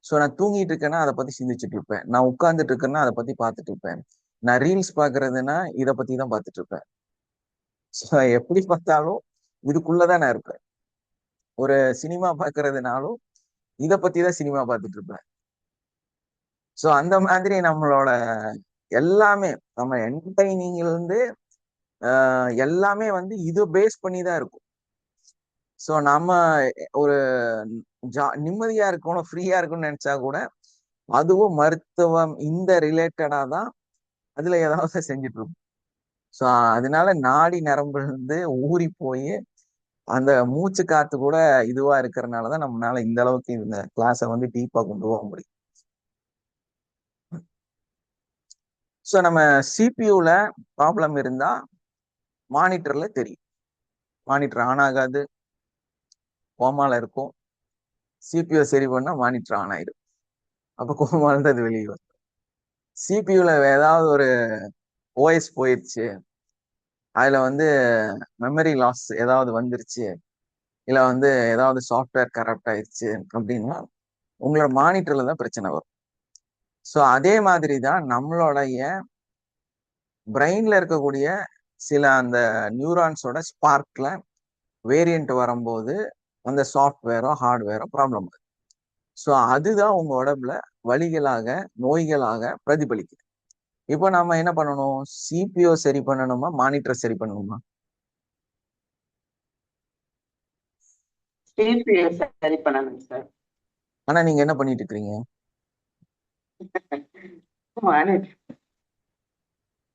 ஸோ நான் தூங்கிட்டு இருக்கேன்னா அதை பத்தி சிந்திச்சுட்டு இருப்பேன். நான் உட்கார்ந்துட்டு இருக்கேன்னா அதை பத்தி பார்த்துட்டு இருப்பேன். நான் ரீல்ஸ் பாக்குறதுன்னா இதை பத்தி தான் பார்த்துட்டு இருப்பேன். ஸோ எப்படி பார்த்தாலும் இதுக்குள்ளதான் நான் இருப்பேன். ஒரு சினிமா பாக்குறதுனாலும் இதை பத்தி தான் சினிமா பார்த்துட்டு இருப்பேன். ஸோ அந்த மாதிரி நம்மளோட எல்லாமே நம்ம என்டர்டைனிங்ல இருந்து எல்லாமே வந்து இது பேஸ் பண்ணி தான் இருக்கும். ஸோ நம்ம ஒரு நிம்மதியா இருக்கணும், ஃப்ரீயா இருக்கணும்னு நினைச்சா கூட அதுவும் மருத்துவம் இந்த ரிலேட்டடா தான் அதுல ஏதாவது செஞ்சுட்டு இருக்கும். ஸோ அதனால நாடி நரம்புல இருந்து ஊறி போய் அந்த மூச்சு காத்து கூட இதுவா இருக்கிறதுனாலதான் நம்மளால இந்த அளவுக்கு இந்த கிளாஸை வந்து டீப்பா கொண்டு போக முடியும். ஸோ நம்ம சிபியூல ப்ராப்ளம் இருந்தா மானிட்டர்ல தெரியும். மானிட்டர் ஆன் ஆகாது, கோமால இருக்கும். சிபியூ சரி பண்ணா மானிட்டர் ஆன் ஆயிடும். அப்ப கோமால இருந்து அது வெளியே வரும். சிபியூல ஏதாவது ஒரு ஓஎஸ் போயிடுச்சு, அதுல வந்து மெமரி லாஸ் ஏதாவது வந்துருச்சு, இல்ல வந்து ஏதாவது சாஃப்ட்வேர் கரப்ட் ஆயிடுச்சு அப்படின்னா உங்களோட மானிட்டர்ல தான் பிரச்சனை வரும். ஸோ அதே மாதிரி தான் நம்மளுடைய பிரெயின்ல இருக்கக்கூடிய சில அந்த நியூரான்ஸோட ஸ்பார்க்ல வேரியன்ட் வரும்போது அந்த சாஃப்ட்வேரோ ஹார்ட்வேரோ ப்ராப்ளம் வருது. ஸோ அதுதான் உங்க உடம்புல வலிகளாக, நோய்களாக பிரதிபலிக்குது. இப்போ நம்ம என்ன பண்ணணும்? சிபிஓ சரி பண்ணணுமா, மானிட்டர் சரி பண்ணணுமா? சிபிஓ சரி பண்ணணும் சார். ஆனா நீங்க என்ன பண்ணிட்டு இருக்கீங்க?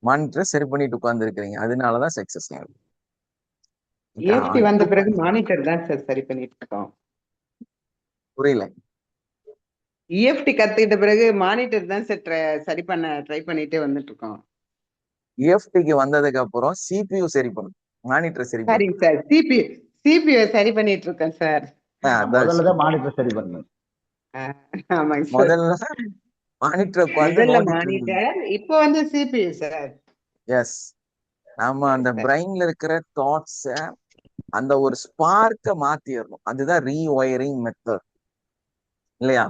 மானிட்டர் சரி பண்ணிட்டு உட்கார்ந்து இருக்கிறீங்க. அதனாலதான் சக்சஸ் ஆகும். EFT வந்த பிறகு மானிட்டர் தான் சார் சரி பண்ணிட்டு இருக்கோம். புரியல. EFT கத்துக்கிட்ட பிறகு மானிட்டர் தான் சார் சரி பண்ண ட்ரை பண்ணிட்டே வந்துட்டு இருக்கோம். EFTக்கு வந்ததுக்கு அப்புறம் சிபியூ சரி பண்ணும், மானிட்டர் சரி பண்ணும். சரிங்க சார். சிபிஓ சரி பண்ணிட்டு இருக்கேன் சார். முதல்ல மானிட்டர் சரி பண்ணணும். ஆமாங்க சார். முதல்ல மானிட்டர் முதல்ல மானிட்டர், இப்போ வந்து சிபிஓ சார். எஸ், நாம அந்த பிரெயின்ல இருக்கிற தாட்ஸ அந்த ஒரு ஸ்பார்க்க மாத்திடணும். அதுதான் ரீஒயரிங் மெத்தட் இல்லையா?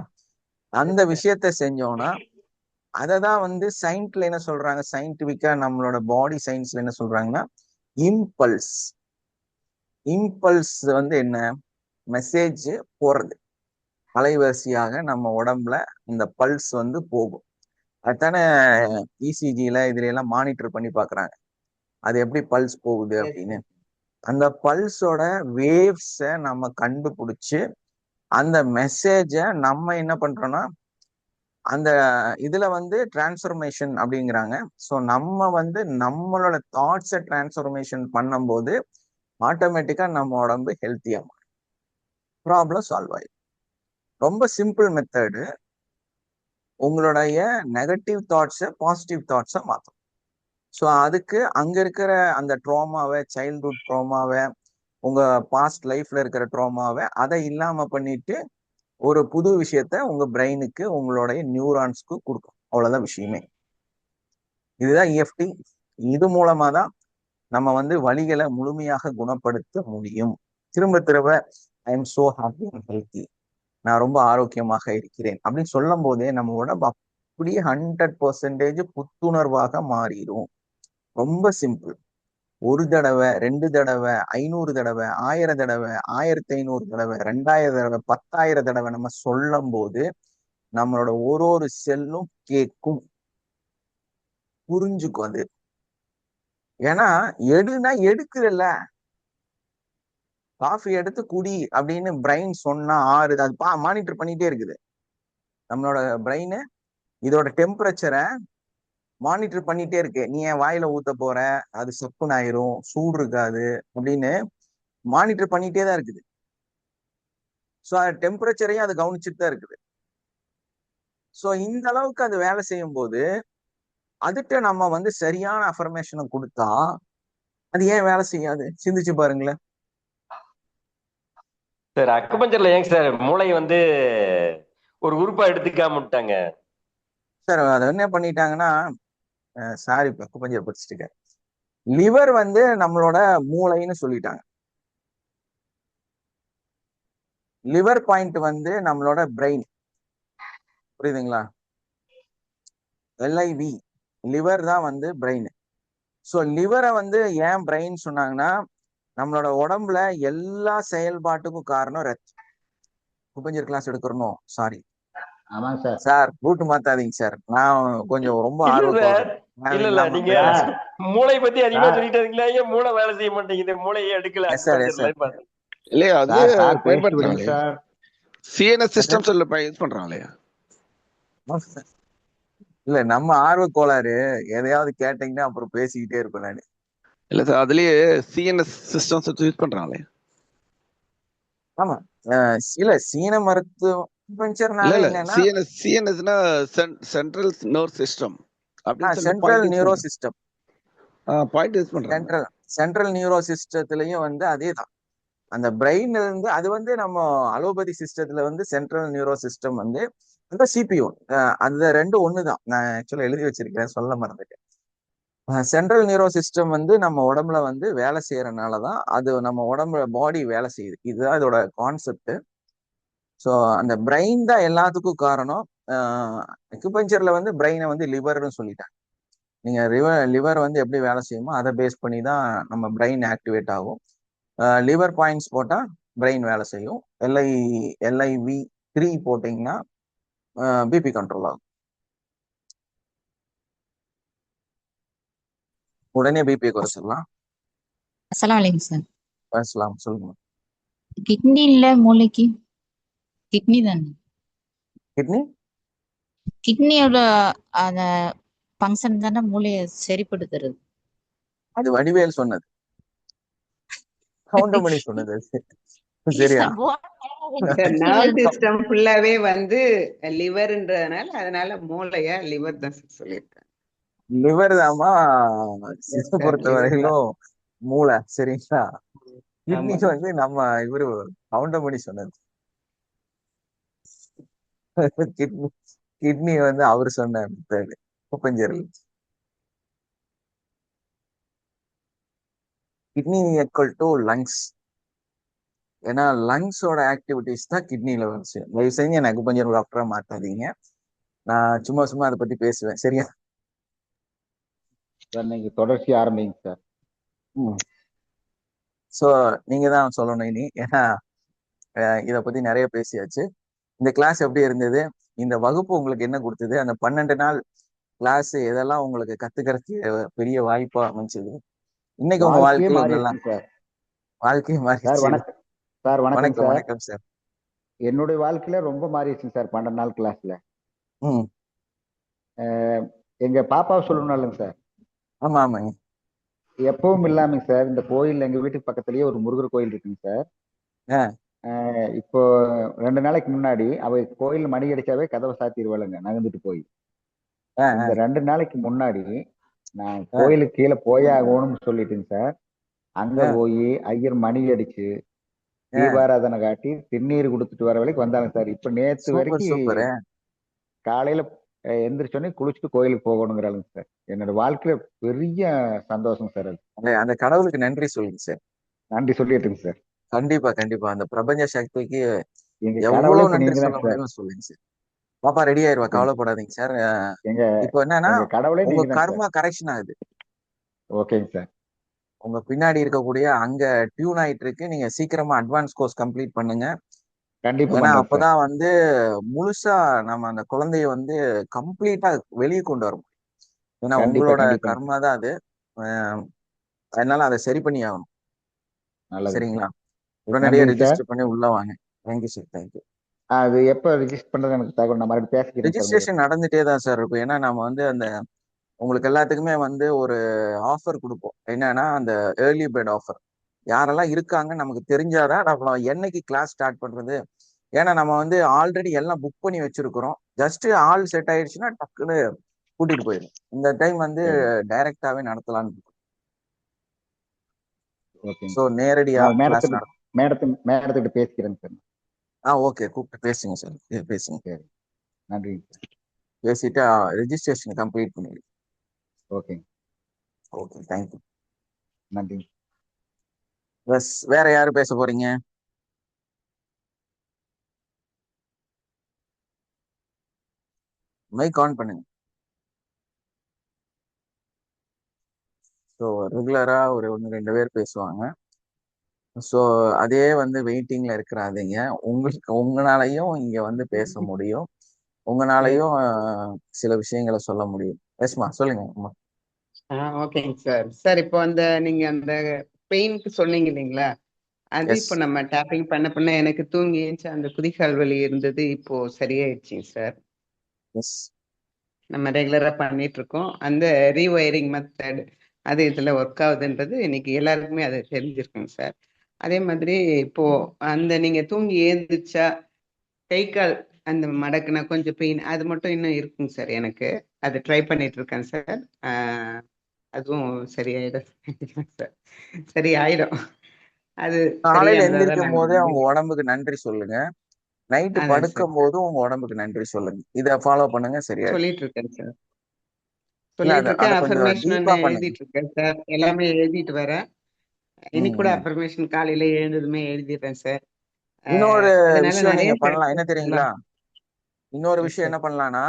அந்த விஷயத்த செஞ்சோம்னா அததான் வந்து சயின்ஸ்ல என்ன சொல்றாங்க, சயின்டிபிக்கா நம்மளோட பாடி சயின்ஸ்ல என்ன சொல்றாங்கன்னா இம்பல்ஸ். இம்பல்ஸ் வந்து என்ன? மெசேஜ் போறது அலைவரிசையாக நம்ம உடம்புல இந்த பல்ஸ் வந்து போகும். அதுதானே இசிஜில இதுல எல்லாம் மானிட்டர் பண்ணி பாக்குறாங்க, அது எப்படி பல்ஸ் போகுது அப்படின்னு. அந்த பல்ஸோட வேவ்ஸ நம்ம கண்டுபிடிச்சு அந்த மெசேஜ நம்ம என்ன பண்றோம்னா அந்த இதுல வந்து டிரான்ஸ்ஃபர்மேஷன் அப்படிங்கிறாங்க. ஸோ நம்ம வந்து நம்மளோட தாட்ஸை டிரான்ஸ்ஃபர்மேஷன் பண்ணும்போது ஆட்டோமேட்டிக்கா நம்ம உடம்பு ஹெல்த்தியா மாறும், ப்ராப்ளம் சால்வ் ஆயிடும். ரொம்ப சிம்பிள் மெத்தடு. உங்களுடைய நெகட்டிவ் தாட்ஸை பாசிட்டிவ் தாட்ஸை மாற்றும். ஸோ அதுக்கு அங்க இருக்கிற அந்த ட்ராமாவை, சைல்ட்ஹுட் ட்ராமாவை, உங்க பாஸ்ட் லைஃப்ல இருக்கிற ட்ராமாவை அதை இல்லாம பண்ணிட்டு ஒரு புது விஷயத்த உங்க பிரெயினுக்கு, உங்களுடைய நியூரான்ஸ்க்கு கொடுக்கும். அவ்வளவுதான் விஷயமே. இதுதான் EFT. இது மூலமா தான் நம்ம வந்து வலிகளை முழுமையாக குணப்படுத்த முடியும். திரும்ப திரும்ப I am so happy and healthy, நான் ரொம்ப ஆரோக்கியமாக இருக்கிறேன் அப்படின்னு சொல்லும் போதே நம்ம உடம்பு அப்படியே 100% புத்துணர்வாக மாறிடும். ரொம்ப சிம்பிள். 1 தடவை 2 தடவை 500 தடவை 1000 தடவை 1500 தடவை 2000 தடவை 10,000 தடவை நம்ம சொல்லும் போது நம்மளோட ஒரு செல்லும் கேட்கும், புரிஞ்சுக்கும் அது. ஏன்னா எடுனா எடுக்குதுல்ல, காஃபி எடுத்து குடி அப்படின்னு பிரெயின் சொன்னா ஆறுது. அது மானிட்டர் பண்ணிட்டே இருக்குது. நம்மளோட பிரெயின் இதோட டெம்பரேச்சரை மானிட்டர் பண்ணிட்டே இருக்கு. நீ என் வாயில ஊத்த போற, அது சப்புன்னு ஆயிரும், சூடு இருக்காது அப்படின்னு மானிட்டர் பண்ணிட்டே தான் இருக்குது. ஸோ அது டெம்பரேச்சரையும் அது கவனிச்சுட்டு தான் இருக்குது. ஸோ இந்த அளவுக்கு அது வேலை செய்யும் போது அதுட்ட நம்ம வந்து சரியான அஃபர்மேஷனை கொடுத்தா அது ஏன் வேலை செய்யாது? சிந்திச்சு பாருங்களேன் சார். அக்குபஞ்சர்ல ஏங்க சார் மூளை வந்து ஒரு உறுப்பா எடுத்துக்காம விட்டாங்க சார். அதை என்ன பண்ணிட்டாங்கன்னா, சாரி அக்குபஞ்சர் படிச்சுட்டு, லிவர் வந்து நம்மளோட மூளைன்னு சொல்லிட்டாங்க. லிவர் பாயிண்ட் வந்து நம்மளோட பிரெயின். புரியுதுங்களா? LIV லிவர் தான் வந்து பிரெயின். ஸோ லிவரை வந்து ஏன் பிரெயின் சொன்னாங்கன்னா, நம்மளோட உடம்புல எல்லா செயல்பாட்டுக்கும் காரணம் ரத்தம். அக்குபஞ்சர் கிளாஸ் எடுக்கிறோம். சாரி ஆமாங்க சார். சார், ரூட் மாத்தாதீங்க சார். நான் கொஞ்சம் ரொம்ப இல்ல நீங்க மூளை பத்தி அதிகமா சொல்லிட்டு இருக்கீங்களா? ஏன் மூளை வேலை செய்ய மாட்டேங்குது? மூளையே எடுக்கல இல்லையா? அது பேசுறீங்க சார். சிஎன்எஸ் சிஸ்டம் யூஸ் பண்றாங்களே. இல்ல நம்ம ஆர்வ கோளாறு. எதையாவது கேட்டீங்கன்னா அப்புறம் பேசிக்கிட்டே இருப்பேன் நானு. இல்ல சார், அதுலயே சிஎன்எஸ் சிஸ்டம்ஸ் வச்சு யூஸ் பண்றாங்களே. ஆமா. இல்ல சீன மருத்துவம் சிஎன்எஸ்னா central nervous system. Central neuro system. Point use பண்றாங்க. சென்ட்ரல் நியூரோ சிஸ்டத்துலயும் வந்து அதேதான். அந்த பிரெயின் இருந்து அது வந்து நம்ம அலோபதி சிஸ்டத்துல வந்து சென்ட்ரல் நியூரோ சிஸ்டம் வந்து அந்த CPU. அந்த ரெண்டும் ஒண்ணுதான். நான் ஆக்சுவலா எழுதி வச்சிருக்கேன், சொல்ல மறந்துட்டேன். சென்ட்ரல் நியூரோ சிஸ்டம் வந்து நம்ம உடம்புல வந்து வேலை செய்யறதுனாலதான் அது நம்ம உடம்புல பாடி வேலை செய்யுது. இதுதான் இதோட கான்செப்ட். ஸோ அந்த பிரெயின் தான் எல்லாத்துக்கும் காரணம். அக்குபஞ்சர்ல வந்து பிரெயினை வந்து லிவர்னு சொல்லிட்டாங்க. நீங்க லிவர் வந்து எப்படி வேலை செய்யுமோ அதை பேஸ் பண்ணி தான் நம்ம பிரெயின் ஆக்டிவேட் ஆகும். லிவர் பாயிண்ட்ஸ் போட்டா பிரெயின் வேலை செய்யும். LIV3 போட்டீங்கன்னா BP கண்ட்ரோல் ஆகும். உடனே பிபி குறைச்சிடலாம். அஸ்ஸலாமு அலைக்கும் சார். பேசலாம், சொல்லுங்க. கிட்னி இல்ல மூளைக்கு? கிட்னி தானே. கிட்னி கிட்னியோட அந்த ஃபங்க்ஷன் தானே மூளையை சரிப்படுத்துறது. அது வடிவேல் சொன்னது, கவுண்டமணி சொன்னது. சரியா? நர்வ் சிஸ்டம் ஃபுல்லாவே வந்து லிவர்ன்றதுனால அதனால மூளையா லிவர் தான் சொல்லியிருக்காங்க. லிவர் தாமா பொறுத்த வரையிலும் மூளை. சரிங்களா? கிட்னி வந்து நம்ம இவரு கவுண்டமணி சொன்னது. கிட்னி வந்து அவரு சொன்ன acupuncture. Kidney equal to lungs. ஏன்னா லங்ஸோட ஆக்டிவிட்டிஸ் தான் கிட்னில வந்துச்சு. தயவு செஞ்சு எனக்கு அக்குபஞ்சர் டாக்டரா மாத்தாதீங்க. நான் சும்மா அதை பத்தி பேசுவேன். சரியா? நீங்க தொடர்ச்சி ஆரம்பிங்க சார். ஸோ நீங்க தான் சொல்லணும் இனி. ஏன்னா இதை பத்தி நிறைய பேசியாச்சு. இந்த கிளாஸ் எப்படி இருந்தது? இந்த வகுப்பு உங்களுக்கு என்ன கொடுத்தது? அந்த 12 நாள் கிளாஸ் இதெல்லாம் உங்களுக்கு கத்துக்கிறதுக்கு பெரிய வாய்ப்பா அமைஞ்சது. இன்னைக்கு உங்க வாழ்க்கையில வாழ்க்கையை மாறிடுச்சு. வணக்கம். வணக்கம் சார். என்னுடைய வாழ்க்கையில ரொம்ப மாறிடுச்சுங்க சார் 12 நாள் கிளாஸ்ல. எங்க பாப்பாவை சொல்லணும் இல்லைங்க சார்? ஆமா ஆமாங்க. எப்பவும் இல்லாமங்க சார், இந்த கோயில் எங்க வீட்டுக்கு பக்கத்துலயே ஒரு முருகர் கோயில் இருக்குங்க சார். இப்போ 2 நாளைக்கு முன்னாடி அவ கோயில் மணி அடிச்சாவே கதவை சாத்திடுவாளுங்க நகர்ந்துட்டு போய். இந்த 2 நாளைக்கு முன்னாடி நான் கோயிலுக்கு கீழே போயே ஆகணும்னு சொல்லிட்டுங்க சார். அங்க போய் ஐயர் மணி அடிச்சு தீபாராதனை காட்டி திருநீர் கொடுத்துட்டு வர வரைக்கும் வந்தாங்க சார். இப்ப நேத்து வரைக்கும் காலையில எந்திரிச்சோடனே குளிச்சுட்டு கோயிலுக்கு போகணுங்கிறாளுங்க சார். என்னோட வாழ்க்கையில பெரிய சந்தோஷம் சார் அது. அந்த கடவுளுக்கு நன்றி சொல்லுங்க சார். நன்றி சொல்லிட்டுங்க சார். கண்டிப்பா. அந்த பிரபஞ்ச சக்திக்கு எவ்வளவு நன்றி சொல்ல முடியுமோ சொல்லுங்க சார். பாப்பா ரெடி ஆயிருவா, ஓகேங்க கவலைப்படாதீங்க சார். எங்க இப்போ என்னன்னா எங்க கடவுளே உங்க நீங்க தான் சார். கர்மா கரெக்ஷன் ஆகுது. ஓகேங்க சார். உங்க பின்னாடி இருக்கக்கூடிய அங்க டியூன் ஆயிட்டு இருக்கு. நீங்க சீக்கிரமா அட்வான்ஸ் கோர்ஸ் கம்ப்ளீட் பண்ணுங்க. கண்டிப்பா ஏன்னா பண்றேன் சார். அப்பதான் வந்து முழுசா நம்ம அந்த குழந்தைய வந்து கம்ப்ளீட்டா வெளியே கொண்டு வரும். ஏன்னா கண்டிப்பா உங்களோட கண்டிப்பாங்க கர்மா சார். தான் அது. அஹ் அதனால அதை சரி பண்ணி ஆகணும். நல்லது சார். சரிங்களா? உடனடியாக நன்றிங்க சார். ரெஜிஸ்டர் பண்ணி உள்ள வாங்க. Thank you sir, thank you. அது எப்போ ரிஜிஸ்டர் பண்றது எனக்கு தகவல் நான் மறுபடியும் பேசிக்கிறேன் சார் உங்ககிட்ட. ரெஜிஸ்ட்ரேஷன் நடந்துட்டே தான் சார் இருக்கும். ஏன்னா நம்ம வந்து அந்த உங்களுக்கு எல்லாத்துக்குமே வந்து ஒரு ஆஃபர் கொடுப்போம். என்னன்னா அந்த ஏர்லி பேர்ட் ஆஃபர். யாரெல்லாம் இருக்காங்க நமக்கு தெரிஞ்சாதான் நம்ம என்னைக்கு கிளாஸ் ஸ்டார்ட் பண்றது. ஏன்னா நம்ம வந்து ஆல்ரெடி எல்லாம் புக் பண்ணி வச்சிருக்கிறோம். ஜஸ்ட் ஆல் செட் ஆயிடுச்சுன்னா டக்குன்னு கூட்டிட்டு போயிடும். இந்த டைம் வந்து சரி. டைரக்டாவே நடத்தலாம்னு. ஓகேங்க ஸோ சார். நேரடியா நான் கிளாஸ் மேடத்துக்கு நடத்தும். மேடத்துக்கிட்ட பேசிக்கிறேங்க சார். ஓகே, கூப்பிட்டு பேசுங்க சார், பேசுங்க. சரி. நன்றிங்க சார். பேசிட்டு ரெஜிஸ்ட்ரேஷன் கம்ப்ளீட் பண்ணிடுங்க. ஓகேங்க. Okay, thank you. நன்றிங்க. பஸ் வேற யாரு பேச போறீங்க? மைக் ஆன் பண்ணுங்க. ஸோ ரெகுலரா ஒரு 1-2 பேர் பேசுவாங்க. ஸோ அதே வந்து வெயிட்டிங்ல இருக்கிறாதீங்க. உங்களுக்கு உங்களாலையும் இங்க வந்து பேச முடியும். உங்களாலையும் சில விஷயங்களை சொல்ல முடியும். எஸ்மா சொல்லுங்க அம்மா. ஓகேங்க சார். சார் இப்போ நீங்க அந்த பெயினுக்கு சொன்னீங்க இல்லைங்களா? அது எஸ், இப்போ நம்ம டேப்பிங் பண்ண பண்ண எனக்கு தூங்கி ஏந்துச்சு அந்த குதிகால் வலி இருந்தது, இப்போ சரியாயிடுச்சுங்க சார். எஸ். நம்ம ரெகுலரா பண்ணிட்டு இருக்கோம். அந்த ரீவயரிங் மெத்தட் அது இதுல ஒர்க் ஆகுதுன்றது இன்னைக்கு எல்லாருக்குமே அது தெரிஞ்சிருக்குங்க சார். அதே மாதிரி இப்போ நீங்க தூங்கி ஏந்துச்சா கை கால் அந்த மடக்குனா கொஞ்சம் பெயின் அது மட்டும் இன்னும் இருக்குங்க சார் எனக்கு. அது ட்ரை பண்ணிட்டு இருக்கேன் சார். அதுவும் சரியாயிடும் சார். சரி ஆயிடும். அது காலையில சரியானதான் எந்திரிக்கும் நாங்க போதே உங்க நம்பிக்கை. உடம்புக்கு நன்றி சொல்லுங்க. நைட்டு அதான் சார் படுக்கும் போதும் உங்க உடம்புக்கு நன்றி சொல்லுங்க. இதை ஃபாலோ பண்ணுங்க, சரியாயிடும். சொல்லிட்டு இருக்கேன் சார். இல்ல சொல்லிட்டு அதை இருக்கேன். அதை கொஞ்சம் அஃபர்மேஷன் டீப்பா பண்ணுங்க. எழுதிட்டு இருக்கேன் சார். எல்லாமே எழுதிட்டு வரேன். இன்னைக்கு கூட ம். அஃபர்மேஷன் காலையில எழுந்ததுமே எழுதிடுறேன் சார். இன்னொரு அதனால விஷயம் நிறைய நீங்க பண்ணலாம், என்ன சக்சஸ் தெரியுங்களா? எல்லாம் இன்னொரு விஷயம் என்ன பண்ணலாம்னா,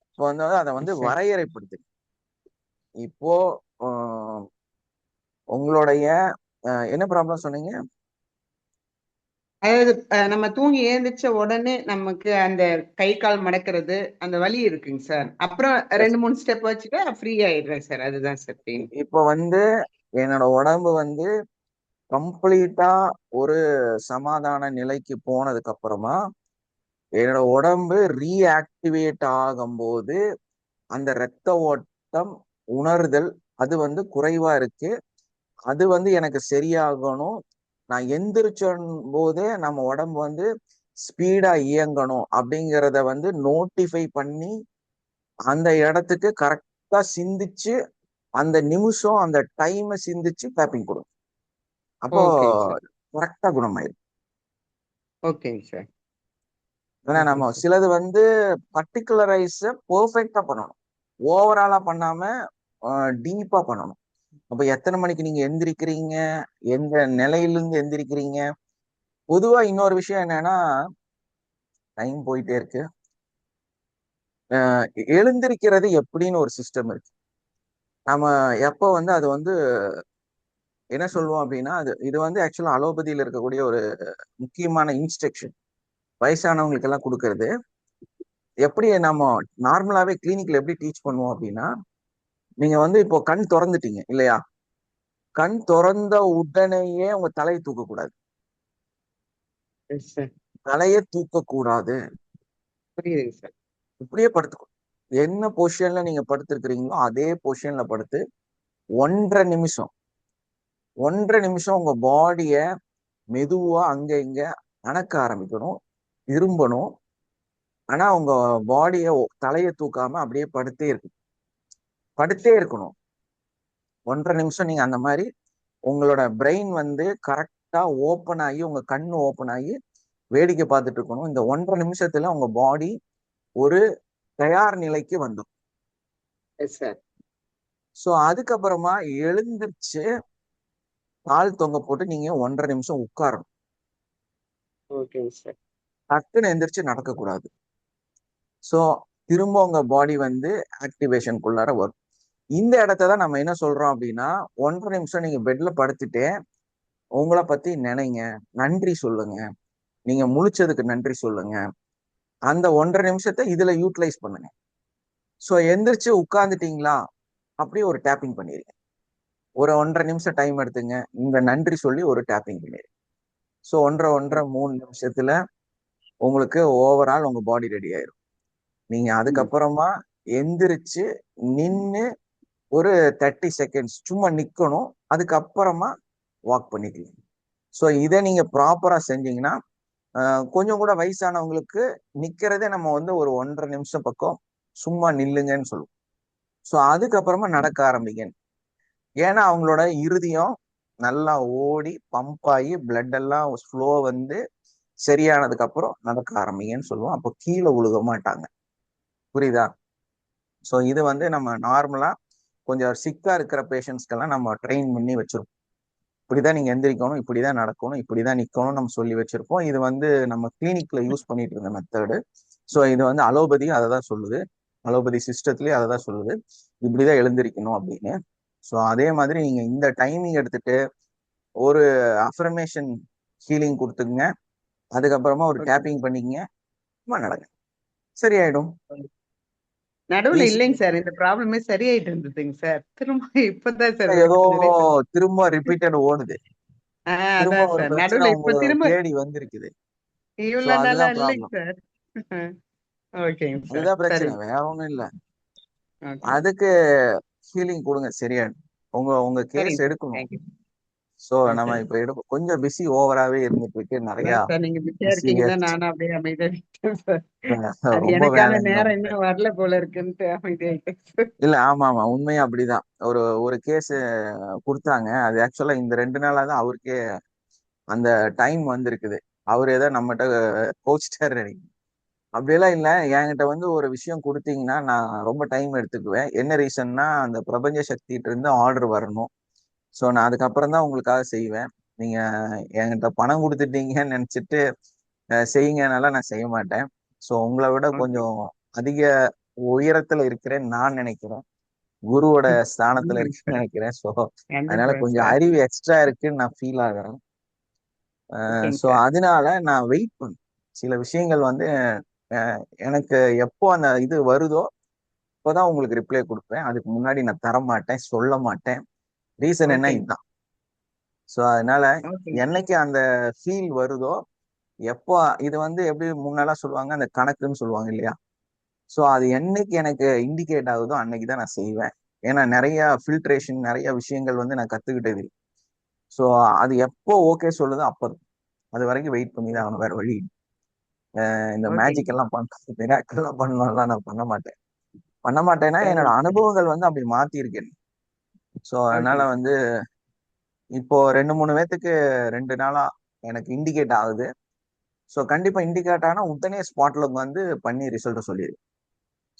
இப்போ வந்து அதை வந்து சார். வரையறைப்படுத்து. இப்போ அஹ், உங்களுடைய என்ன ப்ராப்ளம் சொன்னீங்க? அதாவது நம்ம தூங்கி எழுந்திரிச்ச உடனே நமக்கு அந்த கை கால் மடக்கிறது அந்த வலி இருக்குங்க சார். அப்புறம் Yes. 2-3 ஸ்டெப் வச்சுட்டு ஃப்ரீ ஆயிடுறேன் சார். அதுதான் சார் பெயின். இப்போ வந்து என்னோட உடம்பு வந்து கம்ப்ளீட்டா ஒரு சமாதான நிலைக்கு போனதுக்கு அப்புறமா என்னோட உடம்பு ரீஆக்டிவேட் ஆகும்போது அந்த இரத்த ஓட்டம் உணர்தல் அது வந்து குறைவா இருக்கு. அது வந்து எனக்கு சரியாகணும். நான் எந்திரிச்ச போதே நம்ம உடம்பு வந்து ஸ்பீடா இயங்கணும் அப்படிங்கிறத வந்து நோட்டிஃபை பண்ணி அந்த இடத்துக்கு கரெக்டா சிந்திச்சு அந்த நிமிஷம் அந்த டைமை சிந்திச்சு டேப்பிங் கொடுக்கும். அப்போ ஓகேங்க சார். கரெக்டா குணமாயிடும். ஓகேங்க சார். ஏன்னா ஓகே நம்ம சார். சிலது வந்து பர்டிகுலரைஸ பெர்ஃபெக்டா பண்ணணும். ஓவராலா பண்ணாம டீப்பா பண்ணணும். அப்ப எத்தனை மணிக்கு நீங்க எந்திரிக்கிறீங்க, எந்த நிலையிலிருந்து எந்திரிக்கிறீங்க. பொதுவா இன்னொரு விஷயம் என்னன்னா, டைம் போயிட்டே இருக்கு. எழுந்திருக்கிறது எப்படின்னு ஒரு சிஸ்டம் இருக்கு. நம்ம எப்போ வந்து அது வந்து என்ன சொல்லுவோம் அப்படின்னா, இது வந்து ஆக்சுவலா அலோபதியில இருக்கக்கூடிய ஒரு முக்கியமான இன்ஸ்ட்ரக்ஷன். வயசானவங்களுக்கு எல்லாம் கொடுக்கறது. எப்படி நம்ம நார்மலாவே கிளினிக்ல எப்படி டீச் பண்ணுவோம் அப்படின்னா, நீங்க வந்து இப்போ கண் திறந்துட்டீங்க இல்லையா? கண் திறந்த உடனேயே உங்க தலையை தூக்கக்கூடாது. Yes sir. தலையை தூக்கக்கூடாது. புரியுதுங்க சார். இப்படியே படுத்துக்கணும். என்ன பொசிஷன்ல நீங்க படுத்திருக்கிறீங்களோ அதே பொசிஷன்ல படுத்து 1.5 நிமிஷம் உங்க பாடிய மெதுவா அங்க இங்க அணக்க ஆரம்பிக்கணும், திரும்பணும். ஆனா உங்க பாடிய தலையை தூக்காம அப்படியே படுத்தே இருக்கணும். 1.5 நிமிஷம் நீங்க அந்த மாதிரி உங்களோட பிரெயின் வந்து கரெக்டா ஓப்பன் ஆகி உங்க கண்ணு ஓப்பன் ஆகி வேடிக்கை பார்த்துட்டு இருக்கணும். இந்த 1.5 நிமிஷத்துல உங்க பாடி ஒரு தயார் நிலைக்கு வந்துடும். Yes sir. ஸோ அதுக்கப்புறமா எழுந்திருச்சு கால் தொங்க போட்டு நீங்க 1.5 நிமிஷம் உட்காரணும். ஓகேங்க சார். டக்குன்னு எந்திரிச்சு நடக்கக்கூடாது. ஸோ திரும்ப உங்க பாடி வந்து ஆக்டிவேஷனுக்குள்ளார வரும். இந்த இடத்த தான் நம்ம என்ன சொல்றோம் அப்படின்னா, 1.5 நிமிஷம் நீங்க பெட்ல படுத்துட்டு உங்களை பத்தி நினைங்க, நன்றி சொல்லுங்க, நீங்க முழிச்சதுக்கு நன்றி சொல்லுங்க. அந்த 1.5 நிமிஷத்தை இதுல யூட்டிலைஸ் பண்ணுங்க. ஸோ எந்திரிச்சு உட்கார்ந்துட்டீங்களா, அப்படியே ஒரு டேப்பிங் பண்ணிருங்க. ஒரு 1.5 நிமிஷம் டைம் எடுத்துங்க, இந்த நன்றி சொல்லி ஒரு டேப்பிங் பண்ணிருங்க. ஸோ 3 நிமிஷத்துல உங்களுக்கு ஓவரால் உங்க பாடி ரெடி ஆயிரும். நீங்க அதுக்கப்புறமா எந்திரிச்சு நின்னு ஒரு 30 செகண்ட்ஸ் சும்மா நிக்கணும். அதுக்கப்புறமா வாக் பண்ணிக்கலாம். ஸோ இதை நீங்க ப்ராப்பரா செஞ்சீங்கன்னா, கொஞ்சம் கூட வயசானவங்களுக்கு நிக்கிறதே நம்ம வந்து ஒரு 1.5 நிமிஷம் பக்கம் சும்மா நில்லுங்கன்னு சொல்லுவோம். ஸோ அதுக்கப்புறமா நடக்க ஆரம்பிங்க. ஏன்னா அவங்களோட இருதயம் நல்லா ஓடி பம்ப் ஆகி பிளட் எல்லாம் ஃப்ளோ வந்து சரியானதுக்கு அப்புறம் நடக்க ஆரம்பிங்கன்னு சொல்லுவோம். அப்போ கீழே விழுக மாட்டாங்க. புரியுதா? ஸோ இது வந்து நம்ம நார்மலா கொஞ்சம் சிக்கா இருக்கிற பேஷண்ட்ஸ்க்கெல்லாம் நம்ம ட்ரெயின் பண்ணி வச்சிருப்போம். இப்படிதான் நீங்க எந்திரிக்கணும், இப்படிதான் நடக்கணும், இப்படிதான் நிக்கணும் நம்ம சொல்லி வச்சிருப்போம். இது வந்து நம்ம கிளினிக்ல யூஸ் பண்ணிட்டு இருந்த மெத்தடு. ஸோ இது வந்து அலோபதி அதை தான் சொல்லுது, அலோபதி சிஸ்டத்துலயே அதை தான் சொல்லுது, இப்படிதான் எழுந்திரிக்கணும் அப்படின்னு. ஸோ அதே மாதிரி நீங்க இந்த டைமிங் எடுத்துட்டு ஒரு அஃபர்மேஷன் ஹீலிங் கொடுத்துங்க, அதுக்கப்புறமா ஒரு டேப்பிங் பண்ணிக்கங்க, நடங்க, சரியாயிடும். நடுவுல ஈஸி. இல்லைங்க சார், இந்த ப்ராப்ளமே சரியாயிட்டு இருந்ததுங்க சார். திரும்ப இப்பதான் சார் ஏதோ வருது. திரும்ப ரிப்பீட்டட் ஓடுது, திரும்ப அதான் ஒரு சார், பிரச்சனை நடுவுல இப்ப உங்களை திரும்ப தேடி வந்திருக்குது. ஸோ இவ்வளவு நாளா அதுதான் இல்லைங்க ப்ராப்ளம், சார். ஓகேங்க சார், அதுதான் பிரச்சனை, சரிங்க. வேற ஒண்ணும் இல்லை. ஓகே, அதுக்கு ஹீலிங் கொடுங்க, சரியாயிடும். உங்க கேஸ் சரிங்க சார், எடுக்கணும். தேங்க்யூ. ஸோ ஆ நம்ம சரிங்க இப்ப எடுக்கும் கொஞ்சம் பிஸி ஓவராவே இருந்துட்டு இருக்கு, நிறைய அதான் சார், நீங்க பிஸியா இருக்கீங்கன்னா சீரியஸ். நானும் அப்படியே அமைதியா விட்டேன் சார். அது ரொம்ப எனக்கான வேலைங்க. நேரம் இன்னும் வரல போல இருக்குன்ட்டு அமைதியாயிட்டேன் சார். இல்ல, ஆமா ஆமா, உண்மையா அப்படிதான். ஒரு கேஸ் கொடுத்தாங்க. அது ஆக்சுவலா இந்த 2 நாளா தான் அவருக்கே அந்த டைம் வந்திருக்குது. அவர் ஏதோ நம்மகிட்ட கோச்சிட்டாரு. அப்படியெல்லாம் இல்லை, என்கிட்ட வந்து ஒரு விஷயம் கொடுத்தீங்கன்னா நான் ரொம்ப டைம் எடுத்துக்குவேன். என்ன ரீசன்னா, அந்த பிரபஞ்ச சக்திகிட்ட இருந்து ஆர்டர் வரணும். ஸோ நான் அதுக்கப்புறம் தான் உங்களுக்காக செய்வேன். நீங்க என்கிட்ட பணம் கொடுத்துட்டீங்கன்னு நினைச்சிட்டு செய்யுங்கனால நான் செய்ய மாட்டேன். ஸோ உங்களை விட ஓகே, கொஞ்சம் அதிக உயரத்துல இருக்கிறேன்னு நான் நினைக்கிறேன், குருவோட ஸ்தானத்துல ஆமாங்க இருக்குன்னு சார், நினைக்கிறேன். ஸோ அதனால கண்டிப்பா கொஞ்சம் சார். அறிவு எக்ஸ்ட்ரா இருக்குன்னு நான் ஃபீல் ஆகுறேன். ஓகேங்க ஸோ சார். அதனால நான் வெயிட் பண்ணேன். சில விஷயங்கள் வந்து எனக்கு எப்போ அந்த இது வருதோ அப்போதான் உங்களுக்கு ரிப்ளை கொடுப்பேன். அதுக்கு முன்னாடி நான் தர மாட்டேன், சொல்ல மாட்டேன். ரீசன் என்ன, ஓகேங்க, இதுதான். ஸோ அதனால ஓகேங்க சார். என்னைக்கு அந்த ஃபீல் வருதோ, எப்போ இது வந்து எப்படி முன்னெல்லாம் சொல்லுவாங்க, அந்த கணக்குன்னு சொல்லுவாங்க இல்லையா? ஸோ அது என்னைக்கு எனக்கு இண்டிகேட் ஆகுதோ அன்னைக்கு தான் நான் செய்வேன். ஏன்னா நிறைய ஃபில்ட்ரேஷன், நிறைய விஷயங்கள் வந்து நான் கத்துக்கிட்டது. ஸோ அது எப்போ ஓகே சொல்லுதோ அப்போ, அது வரைக்கும் வெயிட் பண்ணி தான் ஆகணும், வேற வழி இல்ல. இந்த ஓகேங்க மேஜிக் எல்லாம் மிராக்கிள் எல்லாம் பண்ணலாம் நான் பண்ண மாட்டேன். பண்ண மாட்டேன்னா என்னோட சரிங்க சார். அனுபவங்கள் வந்து அப்படி மாத்தி இருக்கேன். ஸோ அதனால ஓகேங்க வந்து இப்போ 2-3 பேத்துக்கு 2 நாளா எனக்கு இண்டிகேட் ஆகுது. ஸோ கண்டிப்பா இண்டிகேட் ஆனா உடனே ஸ்பாட்ல வந்து பண்ணி ரிசல்ட் சொல்லிடு.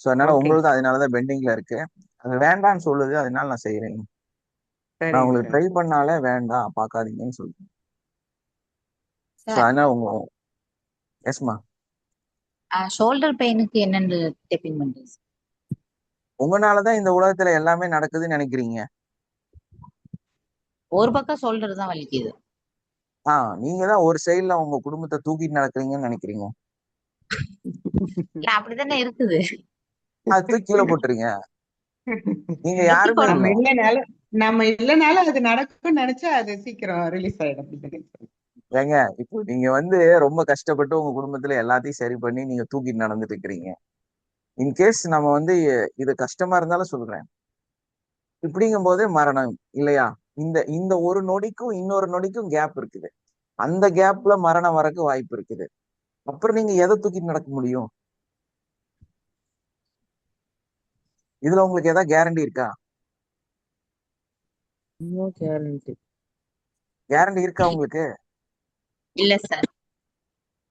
ஸோ அதனால ஓகேங்க உங்களுக்கு சார், அதனாலதான் பெண்டிங்ல இருக்கு. அது வேண்டாம்னு சொல்லுது, அதனால நான் செய்யறேன். நான் சரிங்க உங்களுக்கு சார். ட்ரை பண்ணாலே வேண்டாம் பார்க்காதீங்கன்னு சொல்லுவேன். ஸோ சார், அதனால உங்க எஸ்மா, ஷோல்டர் பெயினுக்கு என்னென்னு டெப்பிங் பண்றது சார்? உங்களாலதான் இந்த உலகத்துல எல்லாமே நடக்குதுன்னு நினைக்கிறீங்க. ஒரு பக்கம் ஷோல்டர் தான் வலிக்குது. நீங்க தான் ஒரு சைட்ல உங்க குடும்பத்தை தூக்கிட்டு நடக்கிறீங்கன்னு நினைக்கிறீங்க. இல்ல அப்படித்தானே இருக்குது. அது தூக்கி கீழே போட்டுருங்க. நீங்க தூக்கி யாருமே நம்ம இல்லை. போடணும். இல்லைனாலும் அது நடக்கும்னு நினைச்சா அது சீக்கிரம் ரிலீஸ் ஆயிடும், அப்படிதானே சார்? ஏங்க, இப்போ நீங்க வந்து ரொம்ப கஷ்டப்பட்டு உங்க குடும்பத்துல எல்லாத்தையும் சரி பண்ணி நீங்க தூக்கிட்டு நடந்துட்டு இருக்கிறீங்க. இன்கேஸ் நம்ம வந்து இது கஷ்டமா இருந்தாலும் சொல்றேன், இப்படிங்கும் போது மரணம் இல்லையா? இந்த இந்த ஒரு நொடிக்கும் இன்னொரு நொடிக்கும் கேப் இருக்குது. அந்த கேப்ல மரணம் வரக்கு வாய்ப்பு இருக்குது. அப்புறம் நீங்க எதை தூக்கிட்டு நடக்க முடியும்? இதுல உங்களுக்கு ஏதாவது கேரண்டி இருக்கா? No guarantee. கேரண்டி இருக்கா உங்களுக்கு? இல்ல சார்.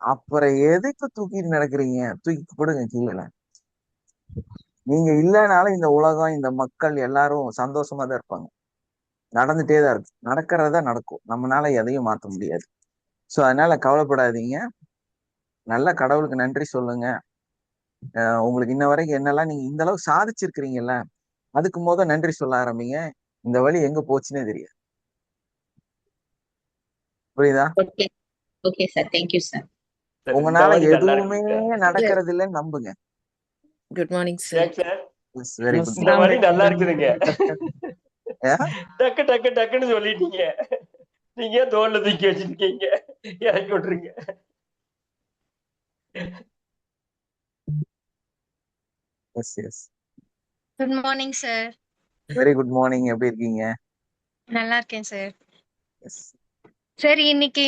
அப்புறம் எதுக்கு தூக்கிட்டு நடக்கிறீங்க? தூக்கி போடுங்க கீழே. நீங்க இல்லைனாலும் இந்த உலகம், இந்த மக்கள் எல்லாரும் சந்தோஷமா தான் இருப்பாங்க. நடந்துட்டே தான் இருக்கு, நடக்கிறதா நடக்கும். நம்மளால எதையும் மாற்ற முடியாது. ஸோ அதனால கவலைப்படாதீங்க. நல்ல கடவுளுக்கு நன்றி சொல்லுங்க. உங்களுக்கு இன்ன வரைக்கும் என்னெல்லாம் நீங்க இந்த அளவுக்கு சாதிச்சிருக்கிறீங்கல்ல, அதுக்கு நன்றி சொல்ல ஆரம்பிங்க. இந்த வழி எங்க போச்சுன்னே தெரியாது. புரியுதா? Okay okay sir, thank you sir. Sir இந்த உங்களால வழி நல்லா எதுவுமே இருக்குங்க சார். நடக்கிறது இல்லைன்னு நம்புங்க. Good morning sir. ஏங்க சார் வெரி குட். இந்த வழி நல்லா இருக்குதுங்க. Yeah? டக்கு டக்கு டக்குன்னு சொல்லிட்டீங்க. நீங்க ஏன் தோல்ல தூக்கி வச்சிருக்கீங்க? இறக்கி விட்டுருங்க. Yes, yes. Good morning sir. Very good morning. எப்படி இருக்கீங்க? நல்லா இருக்கேன் சார். எஸ். சார் இன்னைக்கு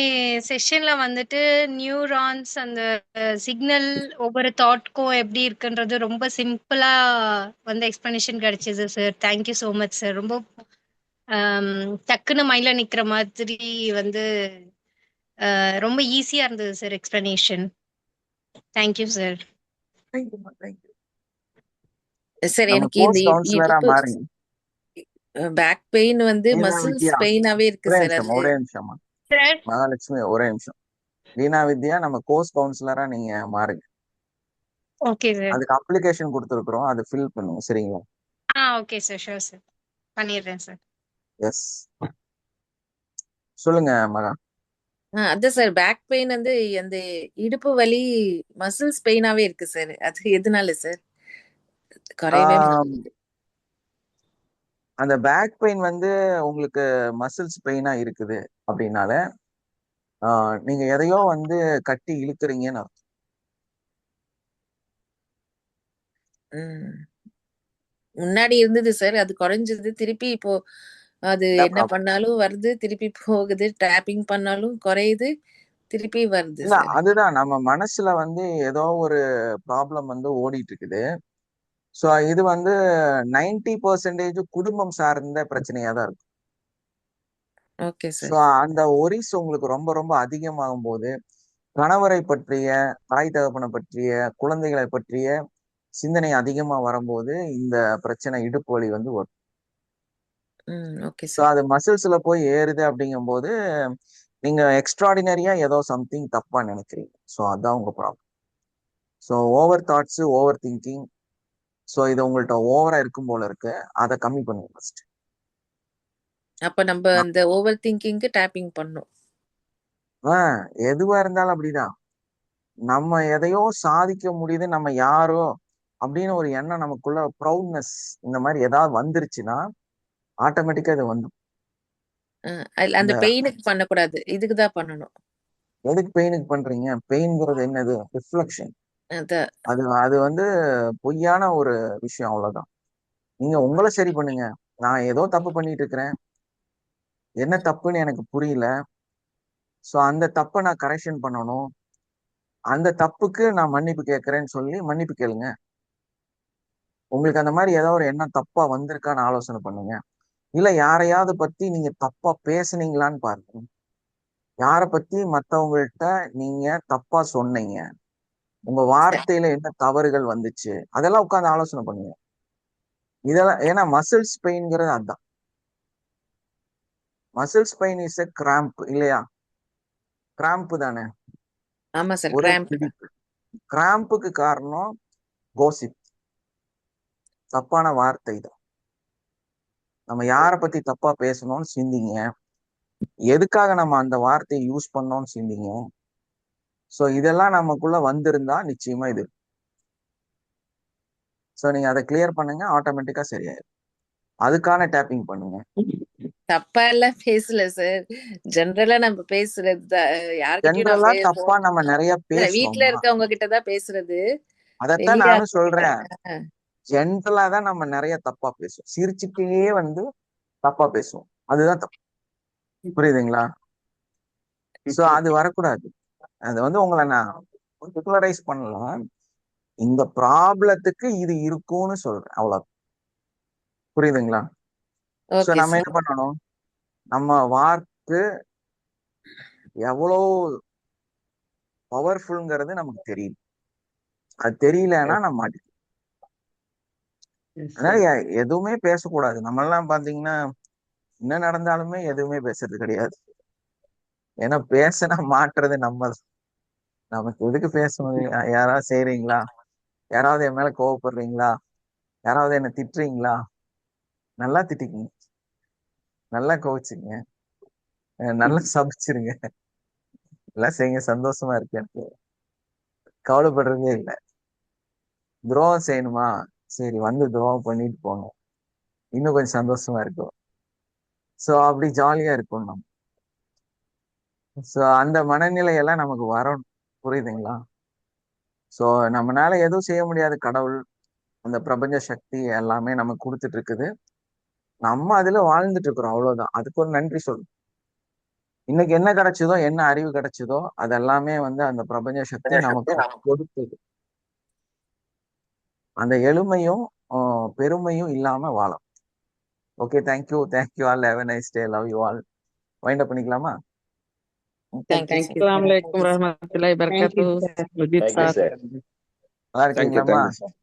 செஷன்ல வந்துட்டு நியூரான்ஸ் அந்த சிக்னல் ஒவ்வொரு தாட்க்கும் எப்படி இருக்குன்றது ரொம்ப சிம்பிளா வந்து எக்ஸ்பிளனேஷன் கிடைச்சது sir. Thank you so much sir. ரொம்ப டக்குன்னு மைண்ட்ல நிக்கிற மாதிரி வந்து ரொம்ப ஈஸியா இருந்தது sir explanation. Thank you sir. Sir நம்ம எனக்கு இந்த கோர்ஸ் கவுன்சிலரா இடுப்பு மாறுங்க. பேக் பெயின் வந்து லீனா மசில்ஸ் வித்யா, பெயினாவே இருக்கு ஒரே சார். நிமிஷம், அது ஒரே நிமிஷமா. சார் மகாலட்சுமி, ஒரே நிமிஷம். லீனா வித்யா, நம்ம கோர்ஸ் கவுன்சிலரா நீங்க மாறுங்க. Okay sir. அதுக்கு அப்ளிகேஷன் கொடுத்துருக்குறோம், அதை ஃபில் பண்ணுங்க. சரிங்களா? ஓகே சார், ஷூர் சார், பண்ணிடுறேன் சார். எஸ், சொல்லுங்க மகா. அதான் சார் பேக் பெயின் வந்து அந்த இடுப்பு வலி மசில்ஸ் பெயினாவே இருக்கு சார். அது எதனால சார் குறையவே அந்த பேக் பெயின் வந்து உங்களுக்கு மசில்ஸ் பெயினா இருக்குது அப்படின்னால நீங்க எதையோ வந்து கட்டி இழுக்கிறீங்கன்னு அர்த்தம். முன்னாடி இருந்தது சார், அது குறைஞ்சது. திருப்பி இப்போ அது என்ன பண்ணாலும் வருது, திருப்பி போகுது. டேப்பிங் பண்ணாலும் குறையுது, திருப்பி வருது இல்ல, சார். அதுதான் நம்ம மனசுல வந்து ஏதோ ஒரு ப்ராப்ளம் வந்து ஓடிட்டு இருக்குது. ஸோ இது வந்து 90% குடும்பம் சார்ந்த பிரச்சனையா தான் இருக்கும். Okay so sir. அந்த ஒரிஸ் உங்களுக்கு ரொம்ப ரொம்ப அதிகமாகும் போது கணவரை பற்றிய, தாய் தகப்பனை பற்றிய, குழந்தைகளை பற்றிய சிந்தனை அதிகமா வரும்போது இந்த பிரச்சனை இடுப்பு வலி வந்து வரும். Okay so sir. அது மசில்ஸ்ல போய் ஏறுது அப்படிங்கும் போது நீங்க எக்ஸ்ட்ராடினரியா ஏதோ சம்திங் தப்பா நினைக்கிறீங்க. ஸோ அதான் உங்க problem. So over thoughts, over thinking, so இது உங்கள்ட்ட ஓவரா இருக்கும் போல இருக்கு. அதை கம்மி பண்ணுங்க ஃபர்ஸ்ட். அப்ப நம்ம அந்த ஓவர் திங்கிங்க்கு டேப்பிங் பண்ணும். எதுவா இருந்தாலும் அப்படிதான். நம்ம எதையோ சாதிக்க முடியுது, நம்ம யாரோ அப்படின்னு ஒரு எண்ணம் நமக்குள்ள, ப்ரௌட்னஸ் இந்த மாதிரி ஏதாவது வந்துருச்சுன்னா ஆட்டோமேட்டிக்கா இது வந்து அந்த பெயினுக்கு பண்ணக்கூடாது, இதுக்கு தான் பண்ணணும். எதுக்கு பெயினுக்கு பண்றீங்க? பெயின்ங்கிறது என்னது? ரிஃப்ளெக்ஷன். அது அது வந்து பொய்யான ஒரு விஷயம், அவ்வளவுதான். நீங்க உங்களை சரி பண்ணுங்க. நான் ஏதோ தப்பு பண்ணிட்டு இருக்கிறேன், என்ன தப்புன்னு எனக்கு புரியல, ஸோ அந்த தப்பை நான் கரெக்ஷன் பண்ணணும், அந்த தப்புக்கு நான் மன்னிப்பு கேட்கறேன்னு சொல்லி மன்னிப்பு கேளுங்க. உங்களுக்கு அந்த மாதிரி ஏதோ ஒரு எண்ணம் தப்பா வந்திருக்கான்னு ஆலோசனை பண்ணுங்க. இல்ல யாரையாவது பத்தி நீங்க தப்பா பேசுனீங்களான்னு பாருங்க. யார பத்தி மத்தவங்கள்ட்ட நீங்க தப்பா சொன்னீங்க, உங்க வார்த்தையில என்ன தவறுகள் வந்துச்சு, அதெல்லாம் உட்கார்ந்து ஆலோசனை பண்ணுங்க. இதெல்லாம் ஏன்னா மசில்ஸ் பெயின்ங்கிறது அதுதான். Muscles pain is a cramp, இல்லையா? கிராம்ப் தானே? ஆமா சார், ஒரு கிராம்ப். கிராம்புக்கு காரணம் கோசிப், தப்பான வார்த்தை தான். நம்ம யார பத்தி தப்பா பேசணும்னு சிந்திங்க, எதுக்காக நம்ம அந்த வார்த்தையை யூஸ் பண்ணோம்னு சிந்திங்க. ஸோ இதெல்லாம் நமக்குள்ள வந்திருந்தா நிச்சயமா இது. ஸோ நீங்க அதை கிளியர் பண்ணுங்க, ஆட்டோமேட்டிக்கா சரியாயிடும். அதுக்கான டேப்பிங் பண்ணுங்க. தப்பா எல்லாம் பேசல சார், ஜெனரலா நம்ம பேசுறது. ஜெனரலா தப்பா நம்ம நிறைய வீட்டுல பேசுறோம். இருக்கவங்க கிட்டதான் பேசுறது. அதைத்தான் நானும் சொல்றேன். ஜென்ரலா தான் நம்ம நிறைய தப்பா பேசுவோம். சிரிச்சுட்டே வந்து தப்பா பேசுவோம், அதுதான் தப்பு. புரியுதுங்களா? சோ அது வரக்கூடாது. அது வந்து உங்களை நான் ரெகுலரைஸ் பண்ணலாம். இந்த ப்ராப்ளத்துக்கு இது இருக்கும்னு சொல்றேன், அவ்வளவு. புரியுதுங்களா? சோ நம்ம என்ன பண்ணணும்? நம்ம வார்த்தை எவ்வளவு பவர்ஃபுல்ங்கிறது நமக்கு தெரியும். அது தெரியலன்னா நம்ம மாட்டிக்கலாம். அதனால எதுவுமே பேசக்கூடாது. நம்ம எல்லாம் பாத்தீங்கன்னா என்ன நடந்தாலுமே எதுவுமே பேசுறது கிடையாது. ஏன்னா பேசினா மாட்டுறது நம்ம. நமக்கு எதுக்கு பேசணும்? யாராவது செய்றீங்களா? யாராவது என் மேல கோவப்படுறீங்களா? யாராவது என்ன திட்டுறீங்களா? நல்லா திட்டிக்கிங்க, நல்லா கோவிச்சுங்க, நல்லா சபிச்சிருங்க, எல்லாம் செய்யுங்க. சந்தோஷமா இருக்கு எனக்கு, கவலைப்படுறதே இல்லை. துரோகம் செய்யணுமா? சரி, வந்து துரோகம் பண்ணிட்டு போங்க, இன்னும் கொஞ்சம் சந்தோஷமா இருக்கும். ஸோ அப்படி ஜாலியா இருக்கும் நம்ம. ஸோ அந்த மனநிலையெல்லாம் நமக்கு வரணும். புரியுதுங்களா? ஸோ நம்மளால எதுவும் செய்ய முடியாது. கடவுள், அந்த பிரபஞ்ச சக்தி எல்லாமே நமக்கு கொடுத்துட்டு இருக்குது. நம்ம அதுல வாழ்ந்துட்டு இருக்கிறோம், அவ்வளவுதான். அதுக்கு ஒரு நன்றி சொல்லணும். இன்னைக்கு என்ன கிடைச்சதோ, என்ன அறிவு கிடைச்சதோ, அதெல்லாமே வந்து அந்த பிரபஞ்ச சக்தி நமக்கு கொடுத்தது. அந்த எளிமையும் பெருமையும் இல்லாம வாழும். Okay, thank you all. Have a nice day. Love you all. Wind up பண்ணிக்கலாமா? Thank you sir. அஸ்ஸலாமு அலைக்கும் வரஹ்மத்துல்லாஹி தேங்க்யூ வபரகாத்துஹு. Sir. Mujeeb thank you sir. Sir. நல்லா தேங்க்யூ இருக்கீங்களாமா? சார்.